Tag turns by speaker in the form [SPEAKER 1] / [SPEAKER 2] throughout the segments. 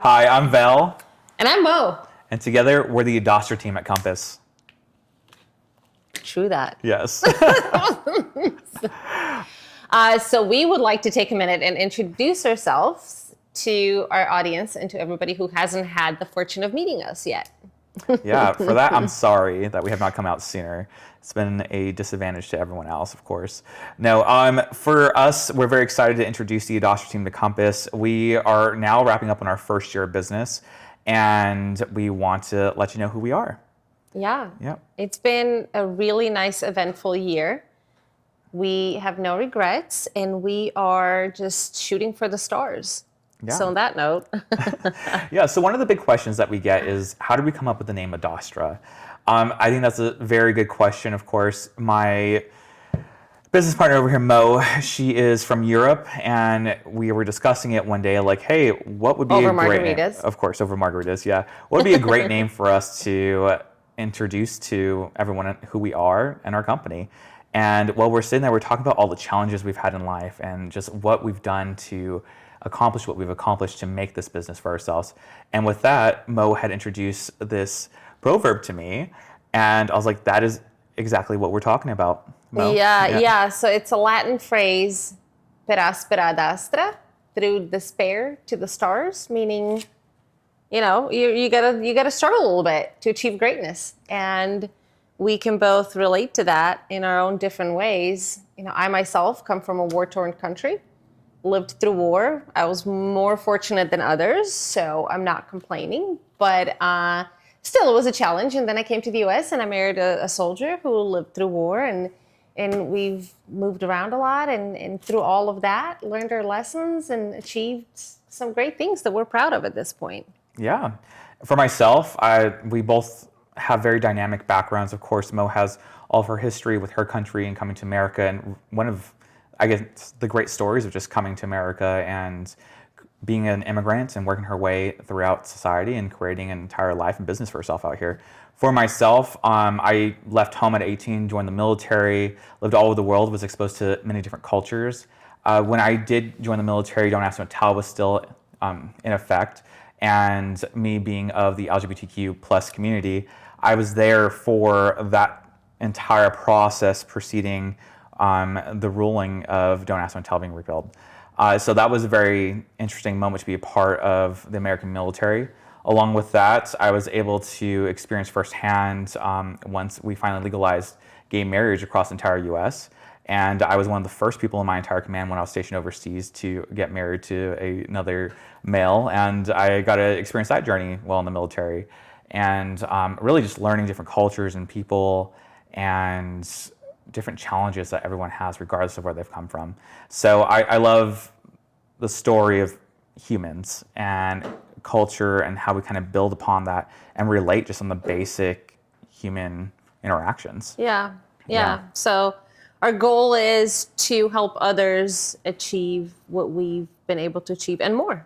[SPEAKER 1] Hi, I'm Val.
[SPEAKER 2] And I'm Mo.
[SPEAKER 1] And together, we're the AdAstra team at Compass.
[SPEAKER 2] True that.
[SPEAKER 1] Yes.
[SPEAKER 2] So we would like to take a minute and introduce ourselves to our audience and to everybody who hasn't had the fortune of meeting us yet.
[SPEAKER 1] Yeah, for that, I'm sorry that we have not come out sooner. It's been a disadvantage to everyone else, of course. No, for us, we're very excited to introduce the AdAstra team to Compass. We are now wrapping up on our first year of business, and we want to let you know who we are.
[SPEAKER 2] Yeah.
[SPEAKER 1] Yeah.
[SPEAKER 2] It's been a really nice, eventful year. We have no regrets, and we are just shooting for the stars.
[SPEAKER 1] Yeah.
[SPEAKER 2] So on that note.
[SPEAKER 1] Yeah, so one of the big questions that we get is, how did we come up with the name AdAstra? I think that's a very good question, of course. My business partner over here, Mo, she is from Europe, and we were discussing it one day, like, hey, what would be
[SPEAKER 2] Over
[SPEAKER 1] a great name?
[SPEAKER 2] margaritas.
[SPEAKER 1] Of course, over margaritas, yeah. What would be a great name for us to introduce to everyone who we are and our company? And while we're sitting there, we're talking about all the challenges we've had in life and just what we've done to accomplish what we've accomplished to make this business for ourselves. And with that, Mo had introduced this proverb to me, and I was like, that is exactly what we're talking about, Mo.
[SPEAKER 2] Yeah. So it's a Latin phrase, per aspera AdAstra, through despair to the stars, meaning, you gotta struggle a little bit to achieve greatness. And we can both relate to that in our own different ways. I myself come from a war-torn country, lived through war. I was more fortunate than others, so I'm not complaining. But still, it was a challenge. And then I came to the U.S. and I married a soldier who lived through war, and we've moved around a lot. And through all of that, learned our lessons and achieved some great things that we're proud of at this point.
[SPEAKER 1] Yeah. For myself, we both have very dynamic backgrounds. Of course, Mo has all of her history with her country and coming to America. And one of, I guess, the great stories of just coming to America and being an immigrant and working her way throughout society and creating an entire life and business for herself out here. For myself, I left home at 18, joined the military, lived all over the world, was exposed to many different cultures. When I did join the military, Don't Ask, Don't Tell was still in effect. And me being of the LGBTQ plus community, I was there for that entire process preceding the ruling of Don't Ask, Don't Tell being repealed. So that was a very interesting moment to be a part of the American military. Along with that, I was able to experience firsthand once we finally legalized gay marriage across the entire U.S. And I was one of the first people in my entire command when I was stationed overseas to get married to another male. And I got to experience that journey while in the military. And really just learning different cultures and people and different challenges that everyone has regardless of where they've come from. So I love the story of humans and culture and how we kind of build upon that and relate just on the basic human interactions.
[SPEAKER 2] Yeah. So our goal is to help others achieve what we've been able to achieve and more.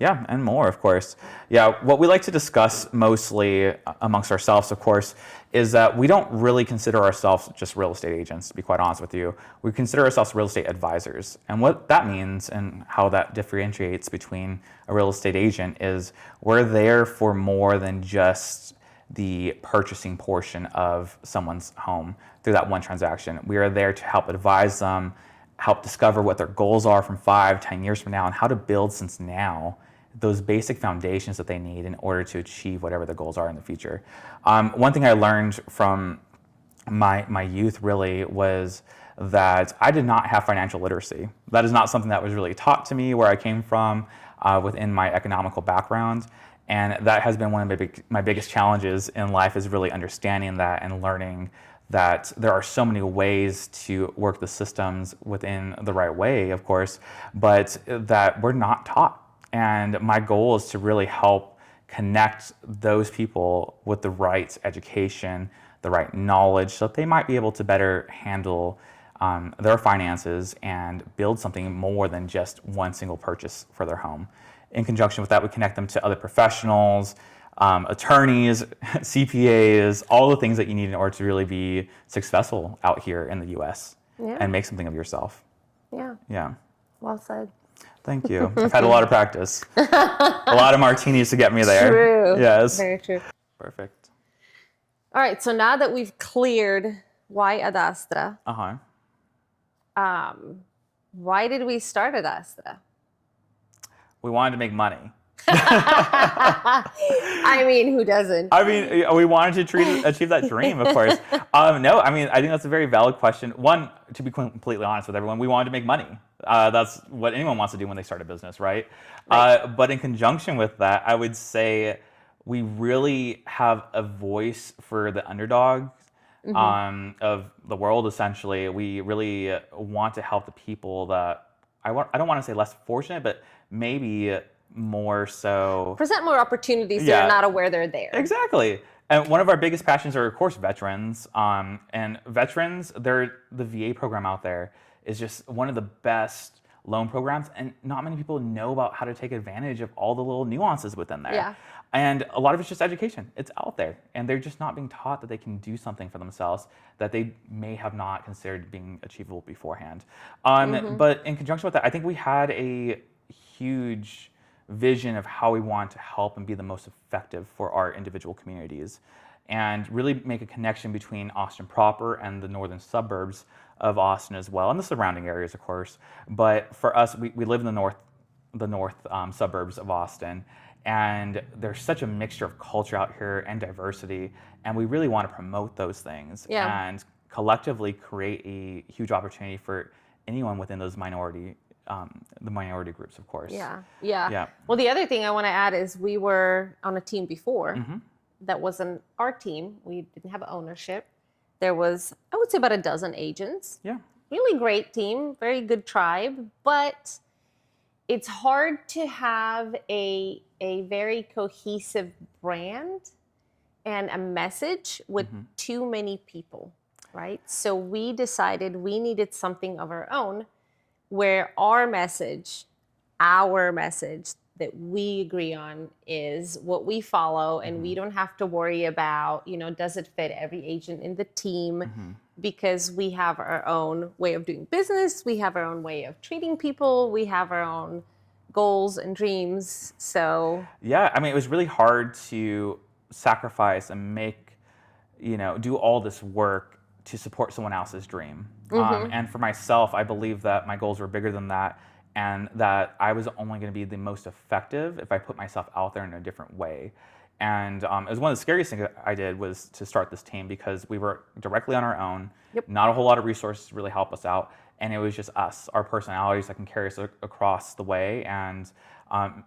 [SPEAKER 1] Yeah, and more, of course. Yeah, what we like to discuss mostly amongst ourselves, of course, is that we don't really consider ourselves just real estate agents, to be quite honest with you. We consider ourselves real estate advisors. And what that means and how that differentiates between a real estate agent is we're there for more than just the purchasing portion of someone's home through that one transaction. We are there to help advise them, help discover what their goals are from 5-10 years from now, and how to build since now those basic foundations that they need in order to achieve whatever the goals are in the future. One thing I learned from my youth really was that I did not have financial literacy. That is not something that was really taught to me where I came from within my economical background. And that has been one of my biggest challenges in life, is really understanding that and learning that there are so many ways to work the systems within the right way, of course, but that we're not taught. And my goal is to really help connect those people with the right education, the right knowledge, so that they might be able to better handle their finances and build something more than just one single purchase for their home. In conjunction with that, we connect them to other professionals, attorneys, CPAs, all the things that you need in order to really be successful out here in the U.S. and make something of yourself.
[SPEAKER 2] Yeah.
[SPEAKER 1] Yeah.
[SPEAKER 2] Well said.
[SPEAKER 1] Thank you. I've had a lot of practice. A lot of martinis to get me there.
[SPEAKER 2] True.
[SPEAKER 1] Yes.
[SPEAKER 2] Very true.
[SPEAKER 1] Perfect.
[SPEAKER 2] All right. So now that we've cleared why AdAstra,
[SPEAKER 1] Uh-huh.
[SPEAKER 2] why did we start AdAstra?
[SPEAKER 1] We wanted to make money.
[SPEAKER 2] I mean, who doesn't?
[SPEAKER 1] I mean, we wanted to achieve that dream, of course. No, I mean, I think that's a very valid question. One, to be completely honest with everyone, we wanted to make money. That's what anyone wants to do when they start a business, right? But in conjunction with that, I would say we really have a voice for the underdogs of the world, essentially. We really want to help the people that, I don't want to say less fortunate, but maybe more so
[SPEAKER 2] Present more opportunities. They're not aware they're there.
[SPEAKER 1] Exactly. And one of our biggest passions are, of course, veterans. And veterans, the VA program out there is just one of the best loan programs, and not many people know about how to take advantage of all the little nuances within there.
[SPEAKER 2] Yeah.
[SPEAKER 1] And a lot of it's just education. It's out there, and they're just not being taught that they can do something for themselves that they may have not considered being achievable beforehand. But in conjunction with that, I think we had a huge vision of how we want to help and be the most effective for our individual communities, and really make a connection between Austin proper and the northern suburbs of Austin as well, and the surrounding areas, of course. But for us, we live in the north suburbs of Austin, and there's such a mixture of culture out here and diversity, and we really want to promote those things and collectively create a huge opportunity for anyone within those the minority groups, of course.
[SPEAKER 2] Yeah. Well, the other thing I want to add is we were on a team before that wasn't our team. We didn't have ownership. There was, I would say, about a dozen agents.
[SPEAKER 1] Yeah.
[SPEAKER 2] Really great team, very good tribe, but it's hard to have a very cohesive brand and a message with too many people, right? So we decided we needed something of our own, where our message that we agree on is what we follow, and we don't have to worry about, does it fit every agent in the team, because we have our own way of doing business, we have our own way of treating people, we have our own goals and dreams. So
[SPEAKER 1] yeah, I mean, it was really hard to sacrifice and do all this work to support someone else's dream. And for myself, I believe that my goals were bigger than that, and that I was only going to be the most effective if I put myself out there in a different way. And it was one of the scariest things I did was to start this team, because we were directly on our own, not a whole lot of resources to really help us out, and it was just us, our personalities that can carry us across the way and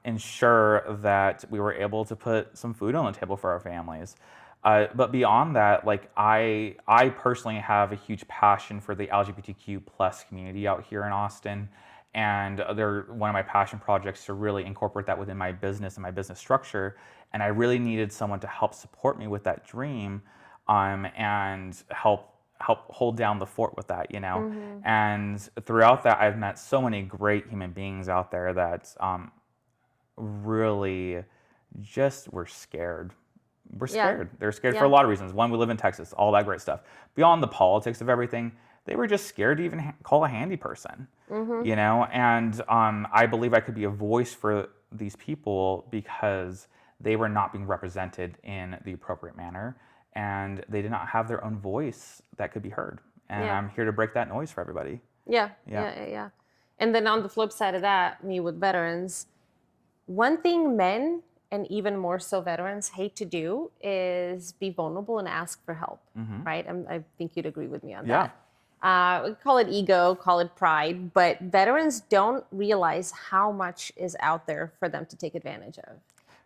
[SPEAKER 1] ensure that we were able to put some food on the table for our families. But beyond that, I personally have a huge passion for the LGBTQ plus community out here in Austin, and they're one of my passion projects to really incorporate that within my business and my business structure. And I really needed someone to help support me with that dream, and help hold down the fort with that, And throughout that, I've met so many great human beings out there that really just were scared. We're scared. They're scared for a lot of reasons. One, we live in Texas, all that great stuff. Beyond the politics of everything, they were just scared to even call a handy person, And I believe I could be a voice for these people because they were not being represented in the appropriate manner, and they did not have their own voice that could be heard. And I'm here to break that noise for everybody.
[SPEAKER 2] Yeah. And then on the flip side of that, me with veterans, one thing men, and even more so veterans, hate to do is be vulnerable and ask for help, right? I think you'd agree with me on that. We call it ego, call it pride, but veterans don't realize how much is out there for them to take advantage of.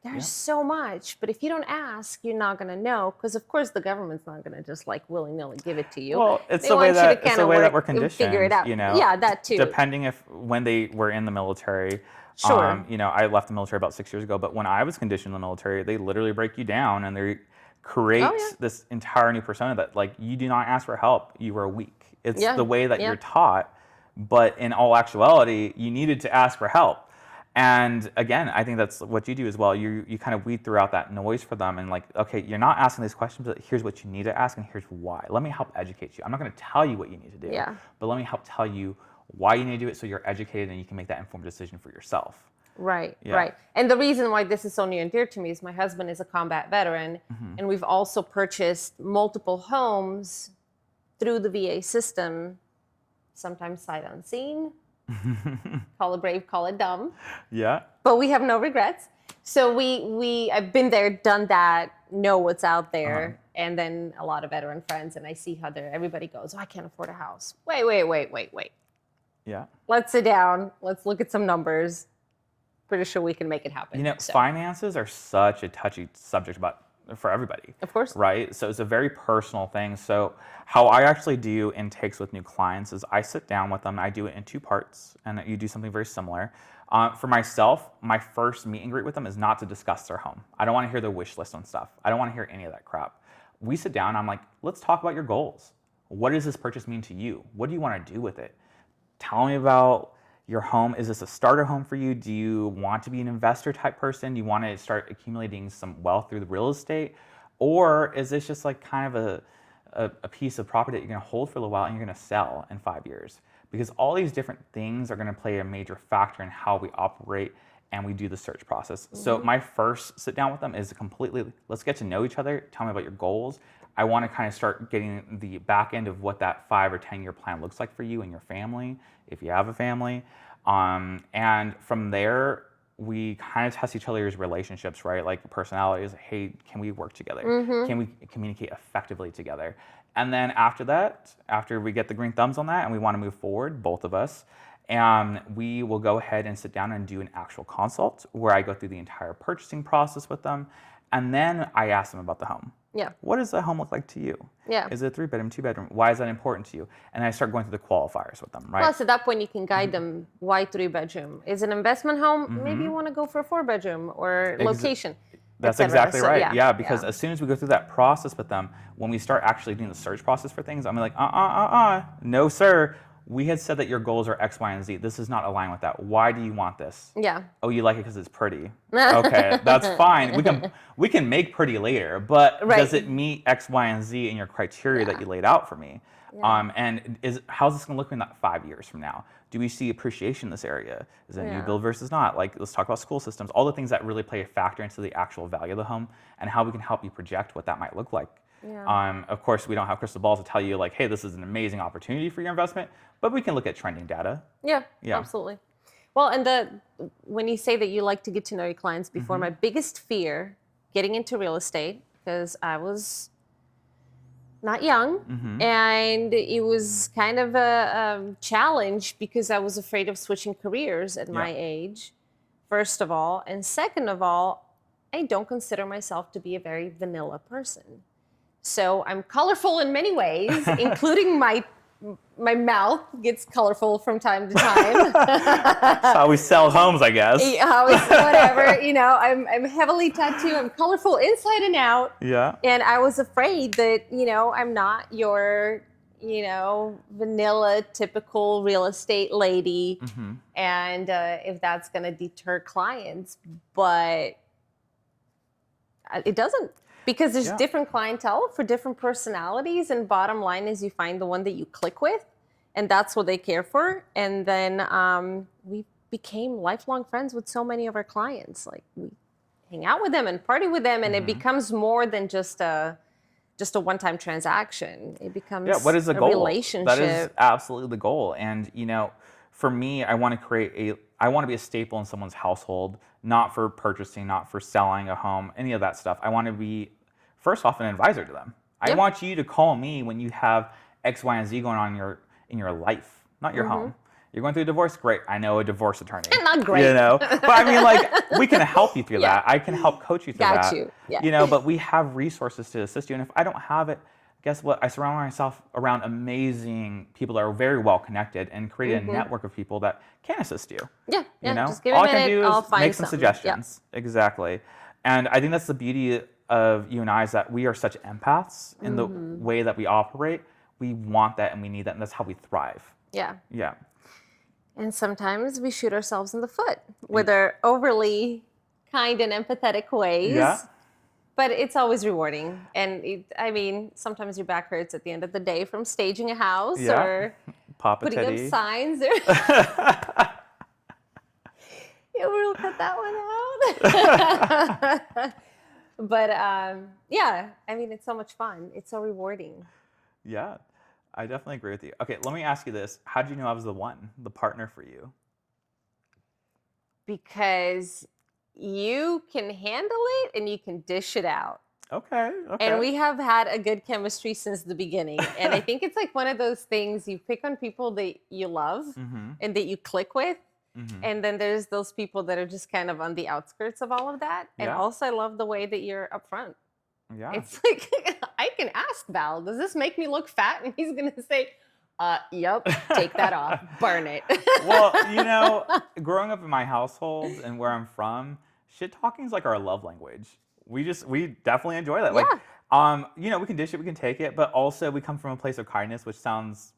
[SPEAKER 2] There's so much, but if you don't ask, you're not going to know, because of course the government's not going to just willy-nilly give it to you.
[SPEAKER 1] Well, it's the way that we're conditioned,
[SPEAKER 2] figure it out. Yeah, that too.
[SPEAKER 1] Depending when they were in the military.
[SPEAKER 2] Sure.
[SPEAKER 1] I left the military about 6 years ago, but when I was conditioned in the military, they literally break you down and they create this entire new persona that you do not ask for help, you are weak. It's the way that you're taught, but in all actuality, you needed to ask for help. And again, I think that's what you do as well. You kind of weed throughout that noise for them, and okay, you're not asking these questions, but here's what you need to ask, and here's why. Let me help educate you. I'm not going to tell you what you need to do, but let me help tell you why you need to do it, so you're educated and you can make that informed decision for yourself.
[SPEAKER 2] Right,
[SPEAKER 1] Yeah.
[SPEAKER 2] right. And the reason why this is so near and dear to me is my husband is a combat veteran, and we've also purchased multiple homes through the VA system, sometimes sight unseen. Call it brave, call it dumb.
[SPEAKER 1] Yeah.
[SPEAKER 2] But we have no regrets. So I've been there, done that, know what's out there, and then a lot of veteran friends, and I see how everybody goes, oh, I can't afford a house. Wait.
[SPEAKER 1] Yeah.
[SPEAKER 2] Let's sit down. Let's look at some numbers. Pretty sure we can make it happen.
[SPEAKER 1] You know,
[SPEAKER 2] So,
[SPEAKER 1] finances are such a touchy subject for everybody.
[SPEAKER 2] of course.
[SPEAKER 1] Right? So it's a very personal thing. So how I actually do intakes with new clients is I sit down with them. I do it in 2 parts, and you do something very similar. For myself, my first meet and greet with them is not to discuss their home. I don't want to hear their wish list on stuff. I don't want to hear any of that crap. We sit down, I'm like, let's talk about your goals. What does this purchase mean to you? What do you want to do with it? Tell me about your home. Is this a starter home for you? Do you want to be an investor type person? Do you want to start accumulating some wealth through the real estate? Or is this just like kind of a piece of property that you're going to hold for a little while and you're going to sell in 5 years? Because all these different things are going to play a major factor in how we operate and we do the search process. So my first sit down with them is completely, let's get to know each other. Tell me about your goals. I want to kind of start getting the back end of what that 5 or 10 year plan looks like for you and your family, if you have a family. And from there, we kind of test each other's relationships, right? Like personalities. Hey, can we work together? Can we communicate effectively together? And then after that, after we get the green thumbs on that and we want to move forward, both of us, and we will go ahead and sit down and do an actual consult where I go through the entire purchasing process with them. And then I ask them about the home.
[SPEAKER 2] Yeah.
[SPEAKER 1] What does the home look like to you?
[SPEAKER 2] Yeah.
[SPEAKER 1] Is it a 3-bedroom, 2-bedroom? Why is that important to you? And I start going through the qualifiers with them, right?
[SPEAKER 2] Plus, at that point, you can guide them. Why 3-bedroom? Is it an investment home? Maybe you want to go for a 4-bedroom or location.
[SPEAKER 1] That's
[SPEAKER 2] et cetera.
[SPEAKER 1] exactly
[SPEAKER 2] So,
[SPEAKER 1] right. Yeah, because as soon as we go through that process with them, when we start actually doing the search process for things, I'm like, no, sir. We had said that your goals are X, Y, and Z. This is not aligned with that. Why do you want this?
[SPEAKER 2] Yeah.
[SPEAKER 1] Oh, you like it because it's pretty. Okay, that's fine. We can make pretty later, but does it meet X, Y, and Z in your criteria that you laid out for me?
[SPEAKER 2] Yeah.
[SPEAKER 1] And how's this going to look in that 5 years from now? Do we see appreciation in this area? Is it a new build versus not? Like, let's talk about school systems, all the things that really play a factor into the actual value of the home and how we can help you project what that might look like.
[SPEAKER 2] Yeah.
[SPEAKER 1] Of course, we don't have crystal balls to tell you like, hey, this is an amazing opportunity for your investment, but we can look at trending data.
[SPEAKER 2] Yeah,
[SPEAKER 1] Yeah.
[SPEAKER 2] absolutely. Well, and when you say that you like to get to know your clients before, my biggest fear getting into real estate, because I was not young, and it was kind of a challenge because I was afraid of switching careers at my age, first of all. And second of all, I don't consider myself to be a very vanilla person. So I'm colorful in many ways, including my mouth gets colorful from time to time.
[SPEAKER 1] That's how we sell homes, I guess.
[SPEAKER 2] Whatever, I'm heavily tattooed. I'm colorful inside and out.
[SPEAKER 1] Yeah.
[SPEAKER 2] And I was afraid that, I'm not your, vanilla, typical real estate lady. And if that's going to deter clients, but it doesn't. Because there's different clientele for different personalities, and bottom line is you find the one that you click with, and that's what they care for. And then we became lifelong friends with so many of our clients. Like, we hang out with them and party with them, and it becomes more than just a one-time transaction. It becomes
[SPEAKER 1] what is the
[SPEAKER 2] a
[SPEAKER 1] goal?
[SPEAKER 2] relationship.
[SPEAKER 1] That is absolutely the goal. And for me, I want to I want to be a staple in someone's household, not for purchasing, not for selling a home, any of that stuff. I want to be, first off, an advisor to them. I want you to call me when you have X, Y, and Z going on in your life, not your home. You're going through a divorce? Great. I know a divorce attorney.
[SPEAKER 2] Not great.
[SPEAKER 1] But I mean, like, we can help you through that. I can help coach you through that.
[SPEAKER 2] Got you. Yeah.
[SPEAKER 1] But we have resources to assist you. And if I don't have it, guess what? I surround myself around amazing people that are very well connected and create a network of people that can assist you.
[SPEAKER 2] Yeah.
[SPEAKER 1] All
[SPEAKER 2] Just give me a
[SPEAKER 1] I can
[SPEAKER 2] minute.
[SPEAKER 1] do
[SPEAKER 2] I'll
[SPEAKER 1] is
[SPEAKER 2] find
[SPEAKER 1] make some
[SPEAKER 2] something.
[SPEAKER 1] suggestions. Exactly. And I think that's the beauty of you and I, is that we are such empaths in the way that we operate. We want that and we need that, and that's how we thrive.
[SPEAKER 2] Yeah.
[SPEAKER 1] Yeah.
[SPEAKER 2] And sometimes we shoot ourselves in the foot with our overly kind and empathetic ways.
[SPEAKER 1] Yeah.
[SPEAKER 2] But it's always rewarding. And sometimes your back hurts at the end of the day from staging a house or
[SPEAKER 1] Papa
[SPEAKER 2] putting up
[SPEAKER 1] Teddy.
[SPEAKER 2] signs there. Yeah, we'll cut that one out. But yeah, I mean, it's so much fun. It's so rewarding.
[SPEAKER 1] Yeah, I definitely agree with you. Okay, let me ask you this. How did you know I was the partner for you?
[SPEAKER 2] Because you can handle it and you can dish it out.
[SPEAKER 1] Okay,
[SPEAKER 2] And
[SPEAKER 1] okay.
[SPEAKER 2] we have had a good chemistry since the beginning. And I think it's like one of those things you pick on people that you love
[SPEAKER 1] Mm-hmm.
[SPEAKER 2] and that you click with.
[SPEAKER 1] Mm-hmm.
[SPEAKER 2] And then there's those people that are just kind of on the outskirts of all of that. And
[SPEAKER 1] Yeah.
[SPEAKER 2] also, I love the way that you're upfront.
[SPEAKER 1] Yeah.
[SPEAKER 2] It's like, I can ask Val, does this make me look fat? And he's going to say, yep, take that off, burn it.
[SPEAKER 1] Well, you know, growing up in my household and where I'm from, shit talking is like our love language. We definitely enjoy that. Like,
[SPEAKER 2] Yeah.
[SPEAKER 1] you know, we can dish it, we can take it, but also we come from a place of kindness, which sounds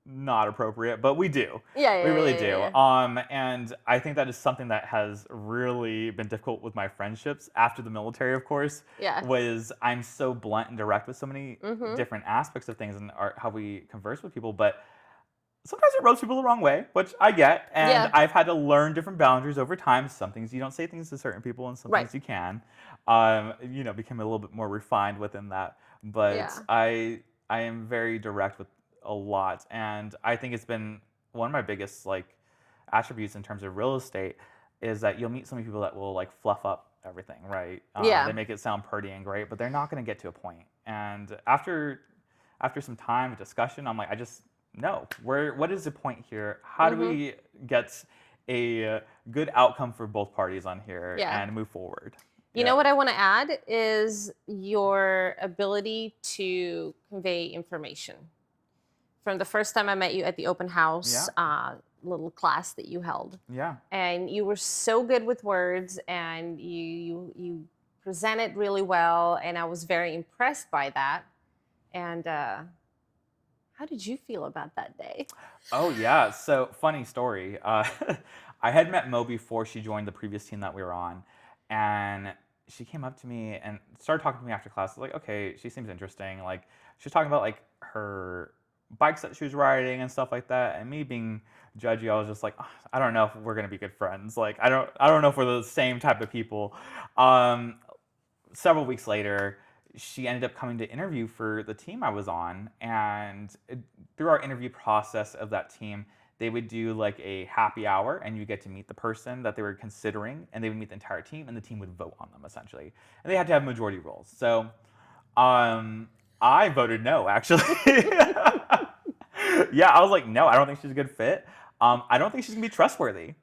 [SPEAKER 1] not appropriate, but we do.
[SPEAKER 2] Yeah,
[SPEAKER 1] We really
[SPEAKER 2] yeah,
[SPEAKER 1] do.
[SPEAKER 2] yeah.
[SPEAKER 1] And I think that is something that has really been difficult with my friendships after the military, of course.
[SPEAKER 2] Yeah.
[SPEAKER 1] Was I'm so blunt and direct with so many different aspects of things and how we converse with people, but sometimes it rubs people the wrong way, which I get, and
[SPEAKER 2] Yeah.
[SPEAKER 1] I've had to learn different boundaries over time. Some things you don't say things to certain people, and some
[SPEAKER 2] Right.
[SPEAKER 1] things you can. You know, become a little bit more refined within that. But
[SPEAKER 2] Yeah.
[SPEAKER 1] I am very direct with a lot, and I think it's been one of my biggest like attributes in terms of real estate is that you'll meet so many people that will like fluff up everything, right?
[SPEAKER 2] Yeah.
[SPEAKER 1] They make it sound pretty and great, but they're not going to get to a point. And after some time of discussion, I'm like, I just no. What is the point here? How do we get a good outcome for both parties on here
[SPEAKER 2] Yeah.
[SPEAKER 1] and move forward?
[SPEAKER 2] You know what I want to add is your ability to convey information. From the first time I met you at the open house little class that you held.
[SPEAKER 1] Yeah.
[SPEAKER 2] And you were so good with words and you presented really well and I was very impressed by that. And how did you feel about that day?
[SPEAKER 1] Oh yeah. So funny story. I had met Mo before she joined the previous team that we were on, and she came up to me and started talking to me after class. I was like, okay, she seems interesting. Like she was talking about like her bikes that she was riding and stuff like that. And me being judgy, I was just like, "Ugh, I don't know if we're gonna be good friends. Like I don't know if we're the same type of people. Several weeks later, she ended up coming to interview for the team I was on, and through our interview process of that team, they would do like a happy hour, and you get to meet the person that they were considering, and they would meet the entire team, and the team would vote on them essentially, and they had to have majority roles. So, I voted no, actually. Yeah, I was like, no, I don't think she's a good fit. I don't think she's gonna be trustworthy.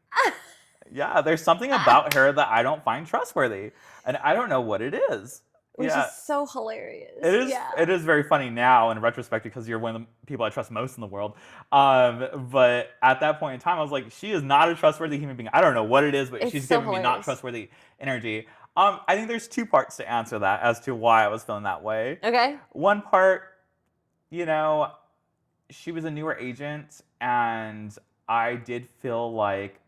[SPEAKER 1] Yeah, there's something about her that I don't find trustworthy, and I don't know what it is.
[SPEAKER 2] Which
[SPEAKER 1] Yeah,
[SPEAKER 2] is so hilarious.
[SPEAKER 1] it is.
[SPEAKER 2] Yeah.
[SPEAKER 1] It is very funny now in retrospect because you're one of the people I trust most in the world. But at that point in time, I was like, she is not a trustworthy human being. I don't know what it is, but
[SPEAKER 2] It's
[SPEAKER 1] she's
[SPEAKER 2] so
[SPEAKER 1] giving me not
[SPEAKER 2] hilarious.
[SPEAKER 1] trustworthy energy. I think there's two parts to answer that as to why I was feeling that way.
[SPEAKER 2] Okay.
[SPEAKER 1] One part, you know, she was a newer agent, and I did feel like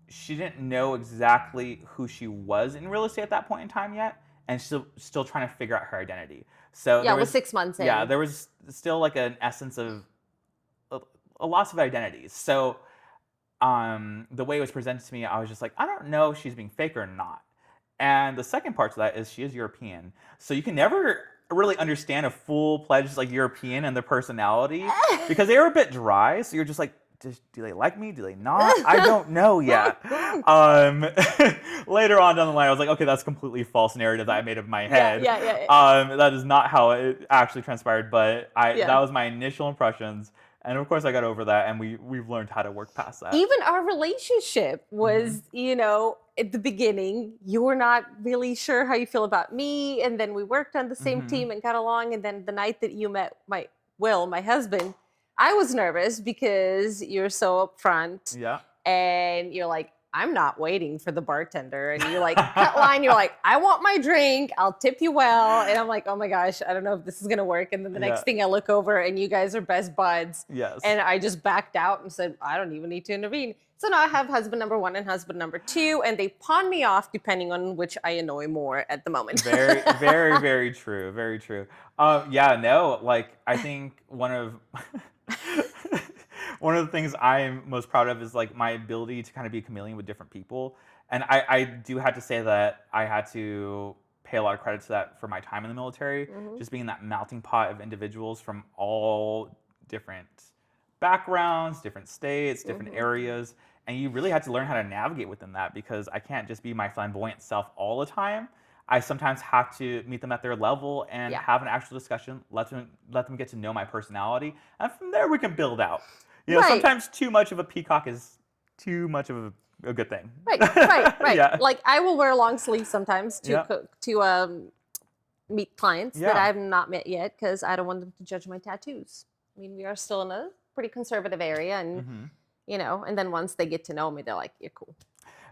[SPEAKER 1] she didn't know exactly who she was in real estate at that point in time yet, and still trying to figure out her identity. So
[SPEAKER 2] Yeah, it was 6 months in.
[SPEAKER 1] yeah, there was still like an essence of a loss of identities. So the way it was presented to me, I was just like, I don't know if she's being fake or not. And the second part to that is she is European, so you can never really understand a full-fledged like European and their personality because they were a bit dry. So you're just like, do they like me? Do they not? I don't know yet. Later on down the line, I was like, okay, that's a completely false narrative that I made up in my head.
[SPEAKER 2] Yeah.
[SPEAKER 1] That is not how it actually transpired, but
[SPEAKER 2] Yeah.
[SPEAKER 1] that was my initial impressions. And of course, I got over that, and we've learned how to work past that.
[SPEAKER 2] Even our relationship was, you know, at the beginning, you were not really sure how you feel about me. And then we worked on the same team and got along. And then the night that you met my husband, I was nervous because you're so upfront.
[SPEAKER 1] Yeah.
[SPEAKER 2] And you're like, I'm not waiting for the bartender. And you're like, cut line, you're like, I want my drink. I'll tip you well. And I'm like, oh my gosh, I don't know if this is going to work. And then the next thing I look over and you guys are best buds.
[SPEAKER 1] Yes.
[SPEAKER 2] And I just backed out and said, I don't even need to intervene. So now I have husband number 1 and husband number 2, and they pawn me off depending on which I annoy more at the moment.
[SPEAKER 1] Very, very, very true. Very true. Yeah, no, like I think one of one of the things I'm most proud of is like my ability to kind of be a chameleon with different people. And I do have to say that I had to pay a lot of credit to that for my time in the military, just being that melting pot of individuals from all different backgrounds, different states, different areas. And you really had to learn how to navigate within that because I can't just be my flamboyant self all the time. I sometimes have to meet them at their level and
[SPEAKER 2] Yeah.
[SPEAKER 1] have an actual discussion, let them get to know my personality, and from there we can build out. You know,
[SPEAKER 2] Right.
[SPEAKER 1] sometimes too much of a peacock is too much of a good thing.
[SPEAKER 2] Right.
[SPEAKER 1] Yeah.
[SPEAKER 2] Like I will wear long sleeves sometimes to
[SPEAKER 1] Yeah.
[SPEAKER 2] meet clients that
[SPEAKER 1] Yeah.
[SPEAKER 2] I have not met yet because I don't want them to judge my tattoos. I mean, we are still in a pretty conservative area, and and then once they get to know me, they're like, "You're cool."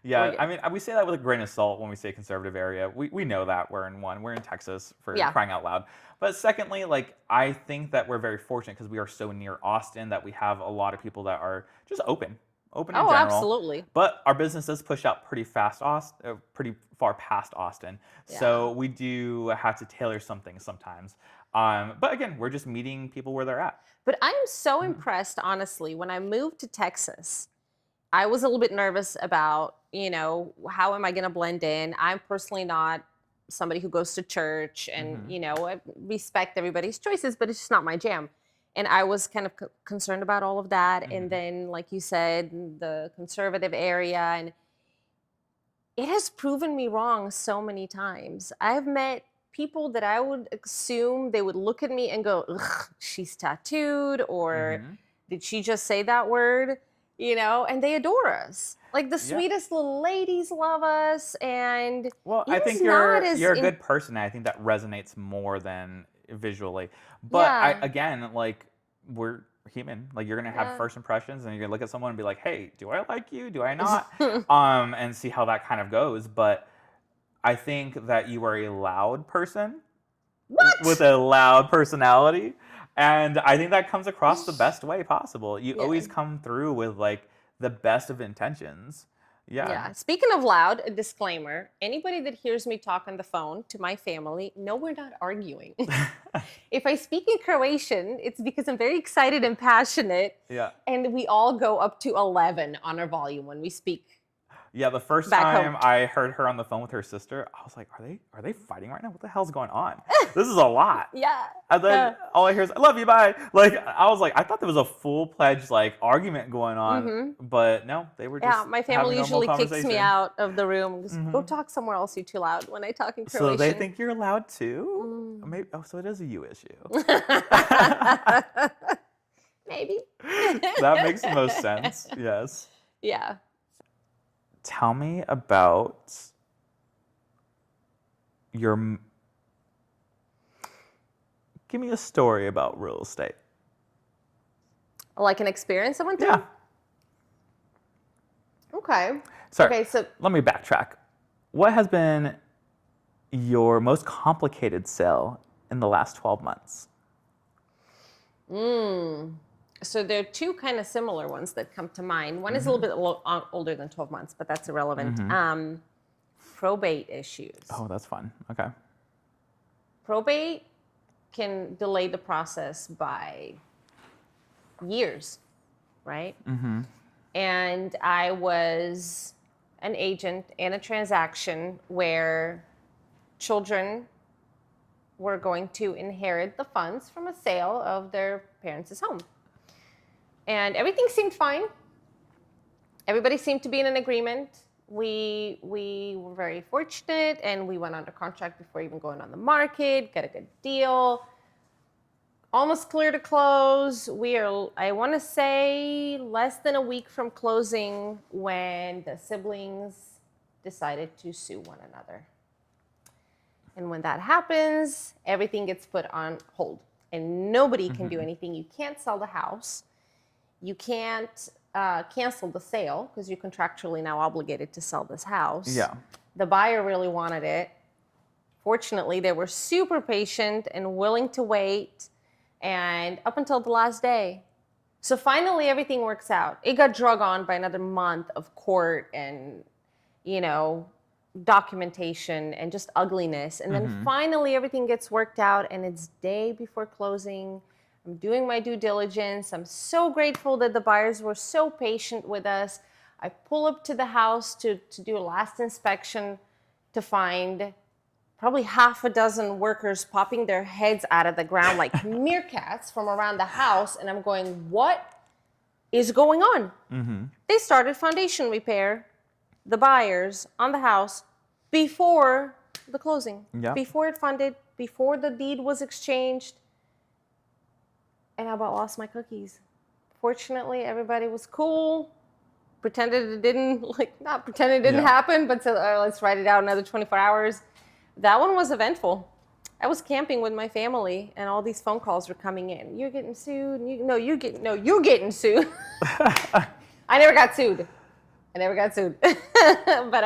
[SPEAKER 1] Yeah,
[SPEAKER 2] good.
[SPEAKER 1] I mean, we say that with a grain of salt when we say conservative area. We know that we're in Texas for
[SPEAKER 2] Yeah.
[SPEAKER 1] crying out loud. But secondly, like I think that we're very fortunate because we are so near Austin that we have a lot of people that are just open in
[SPEAKER 2] Oh,
[SPEAKER 1] general.
[SPEAKER 2] absolutely.
[SPEAKER 1] But our business does push out pretty pretty far past Austin. So we do have to tailor something sometimes. But again, we're just meeting people where they're at.
[SPEAKER 2] But I am so impressed, honestly. When I moved to Texas, I was a little bit nervous about, how am I going to blend in? I'm personally not somebody who goes to church, and, I respect everybody's choices, but it's just not my jam. And I was kind of concerned about all of that. And then, like you said, the conservative area, and it has proven me wrong so many times. I've met people that I would assume they would look at me and go, "Ugh, she's tattooed," or "Did she just say that word?" And they adore us. Like the sweetest little ladies love us, and
[SPEAKER 1] Well, I think you're a good person. And I think that resonates more than visually. But again, like we're human. Like you're gonna have first impressions, and you're gonna look at someone and be like, "Hey, do I like you? Do I not?" And see how that kind of goes. But I think that you are a loud person with a loud personality, and I think that comes across the best way possible. You always come through with like the best of intentions.
[SPEAKER 2] Yeah. Speaking of loud, a disclaimer. Anybody that hears me talk on the phone to my family, no, we're not arguing. If I speak in Croatian, it's because I'm very excited and passionate.
[SPEAKER 1] Yeah.
[SPEAKER 2] And we all go up to 11 on our volume when we speak.
[SPEAKER 1] Yeah, the first
[SPEAKER 2] Back
[SPEAKER 1] time
[SPEAKER 2] home.
[SPEAKER 1] I heard her on the phone with her sister, I was like, are they fighting right now? What the hell's going on? This is a lot.
[SPEAKER 2] Yeah.
[SPEAKER 1] And then all I hear is, "I love you, bye." Like I was like, I thought there was a full-fledged like argument going on, but no, they were just
[SPEAKER 2] my family
[SPEAKER 1] having a normal
[SPEAKER 2] usually kicks me
[SPEAKER 1] conversation.
[SPEAKER 2] out of the room. Just go talk somewhere else, you're too loud when I talk in Croatian.
[SPEAKER 1] So they think you're loud too? Maybe, so it is a you issue.
[SPEAKER 2] Maybe.
[SPEAKER 1] That makes the most sense. Yes.
[SPEAKER 2] Yeah.
[SPEAKER 1] Tell me about give me a story about real estate.
[SPEAKER 2] Like an experience I went through?
[SPEAKER 1] Yeah.
[SPEAKER 2] Okay.
[SPEAKER 1] Sorry.
[SPEAKER 2] Okay, so
[SPEAKER 1] Let me backtrack. What has been your most complicated sale in the last 12 months?
[SPEAKER 2] So there are two kind of similar ones that come to mind. One is a little bit older than 12 months, but that's irrelevant. Probate issues.
[SPEAKER 1] Oh, that's fun. Okay.
[SPEAKER 2] Probate can delay the process by years, right? And I was an agent in a transaction where children were going to inherit the funds from a sale of their parents' home. And everything seemed fine. Everybody seemed to be in an agreement. We were very fortunate, and we went under contract before even going on the market, got a good deal. Almost clear to close. We are, I want to say, less than a week from closing when the siblings decided to sue one another. And when that happens, everything gets put on hold, and nobody can do anything. You can't sell the house. You can't cancel the sale because you're contractually now obligated to sell this house.
[SPEAKER 1] Yeah.
[SPEAKER 2] The buyer really wanted it. Fortunately, they were super patient and willing to wait. And up until the last day, So finally, everything works out. It got drug on by another month of court and, you know, documentation and just ugliness. And then finally, everything gets worked out, and it's day before closing. I'm doing my due diligence. I'm so grateful that the buyers were so patient with us. I pull up to the house to do a last inspection to find probably half a dozen workers popping their heads out of the ground like meerkats from around the house. And I'm going, what is going on? They started foundation repair, the buyers on the house, before the closing, before it funded, before the deed was exchanged. And I about lost my cookies. Fortunately, everybody was cool. Pretended it didn't, not pretend it didn't happen, but said, let's write it out another 24 hours. That one was eventful. I was camping with my family, and all these phone calls were coming in. You're getting sued. You're getting sued. I never got sued. But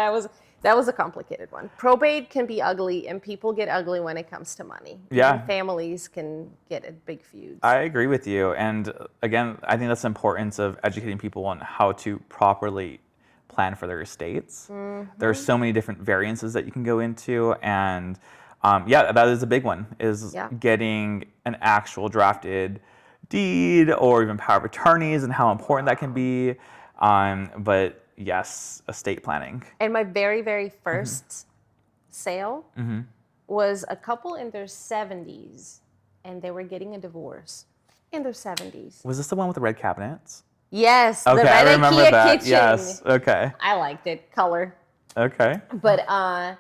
[SPEAKER 2] that was a complicated one. Probate can be ugly, and people get ugly when it comes to money.
[SPEAKER 1] Yeah.
[SPEAKER 2] Even families can get a big feuds.
[SPEAKER 1] I agree with you. And again, I think that's the importance of educating people on how to properly plan for their estates. There are so many different variances that you can go into. And that is a big one, is getting an actual drafted deed or even power of attorneys and how important that can be. But yes, estate planning.
[SPEAKER 2] And my very, very first sale was a couple in their 70s, and they were getting a divorce in their 70s.
[SPEAKER 1] Was this the one with the red cabinets?
[SPEAKER 2] Yes,
[SPEAKER 1] Okay,
[SPEAKER 2] the red
[SPEAKER 1] I remember
[SPEAKER 2] IKEA
[SPEAKER 1] that.
[SPEAKER 2] kitchen.
[SPEAKER 1] Yes. Okay.
[SPEAKER 2] I liked it, color.
[SPEAKER 1] Okay.
[SPEAKER 2] But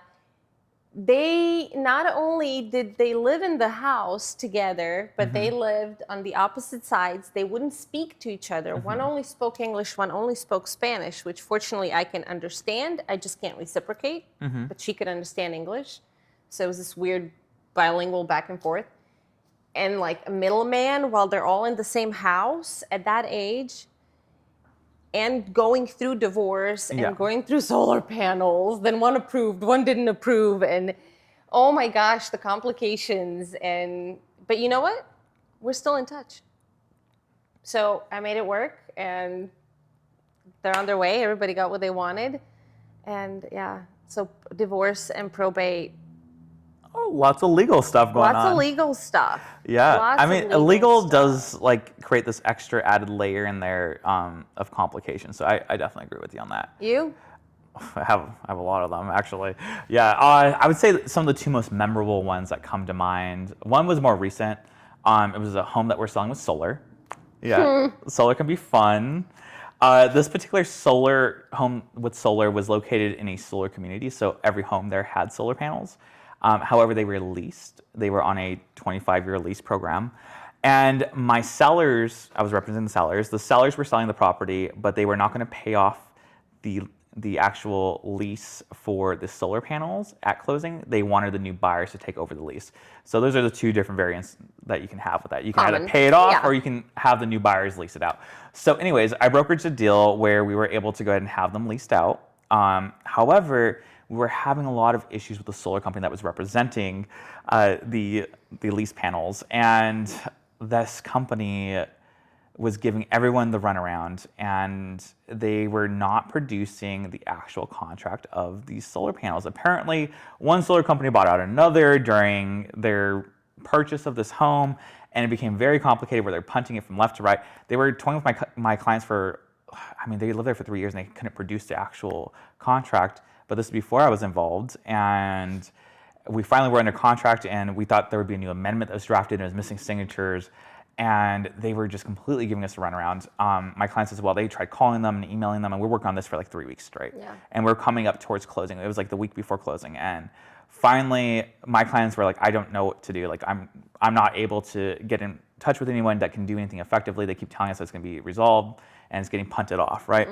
[SPEAKER 2] they not only did they live in the house together, but they lived on the opposite sides. They wouldn't speak to each other. One only spoke English, one only spoke Spanish, which fortunately I can understand. I just can't reciprocate, but she could understand English. So it was this weird bilingual back and forth. And like a middleman, while they're all in the same house at that age, and going through divorce and going through solar panels, then one approved, one didn't approve, and oh my gosh, the complications. But you know what? We're still in touch. So I made it work, and they're on their way. Everybody got what they wanted. And so divorce and probate.
[SPEAKER 1] Oh, lots of legal stuff going on.
[SPEAKER 2] Lots of legal stuff.
[SPEAKER 1] Yeah,
[SPEAKER 2] Lots
[SPEAKER 1] I mean,
[SPEAKER 2] of legal
[SPEAKER 1] legal
[SPEAKER 2] stuff.
[SPEAKER 1] does create this extra added layer in there of complications. So I definitely agree with you on that.
[SPEAKER 2] You?
[SPEAKER 1] I have a lot of them actually. Yeah, I would say that some of the two most memorable ones that come to mind. One was more recent. It was a home that we're selling with solar. Yeah, solar can be fun. This particular solar home with solar was located in a solar community, so every home there had solar panels. However, they were leased. They were on a 25-year lease program. And my sellers, I was representing the sellers. The sellers were selling the property, but they were not going to pay off the actual lease for the solar panels at closing. They wanted the new buyers to take over the lease. So those are the two different variants that you can have with that. You can either pay it off or you can have the new buyers lease it out. So anyways, I brokered a deal where we were able to go ahead and have them leased out. However, we were having a lot of issues with the solar company that was representing the lease panels, and this company was giving everyone the runaround, and they were not producing the actual contract of these solar panels. Apparently, one solar company bought out another during their purchase of this home, and it became very complicated where they're punting it from left to right. They were toying with my clients for, they lived there for 3 years and they couldn't produce the actual contract. But this is before I was involved, and we finally were under contract, and we thought there would be a new amendment that was drafted and it was missing signatures, and they were just completely giving us a runaround. My client says, well, they tried calling them and emailing them, and we're working on this for 3 weeks straight. Yeah. And we're coming up towards closing. It was the week before closing, and finally, my clients were like, I don't know what to do. I'm not able to get in touch with anyone that can do anything effectively. They keep telling us that it's going to be resolved, and it's getting punted off, right?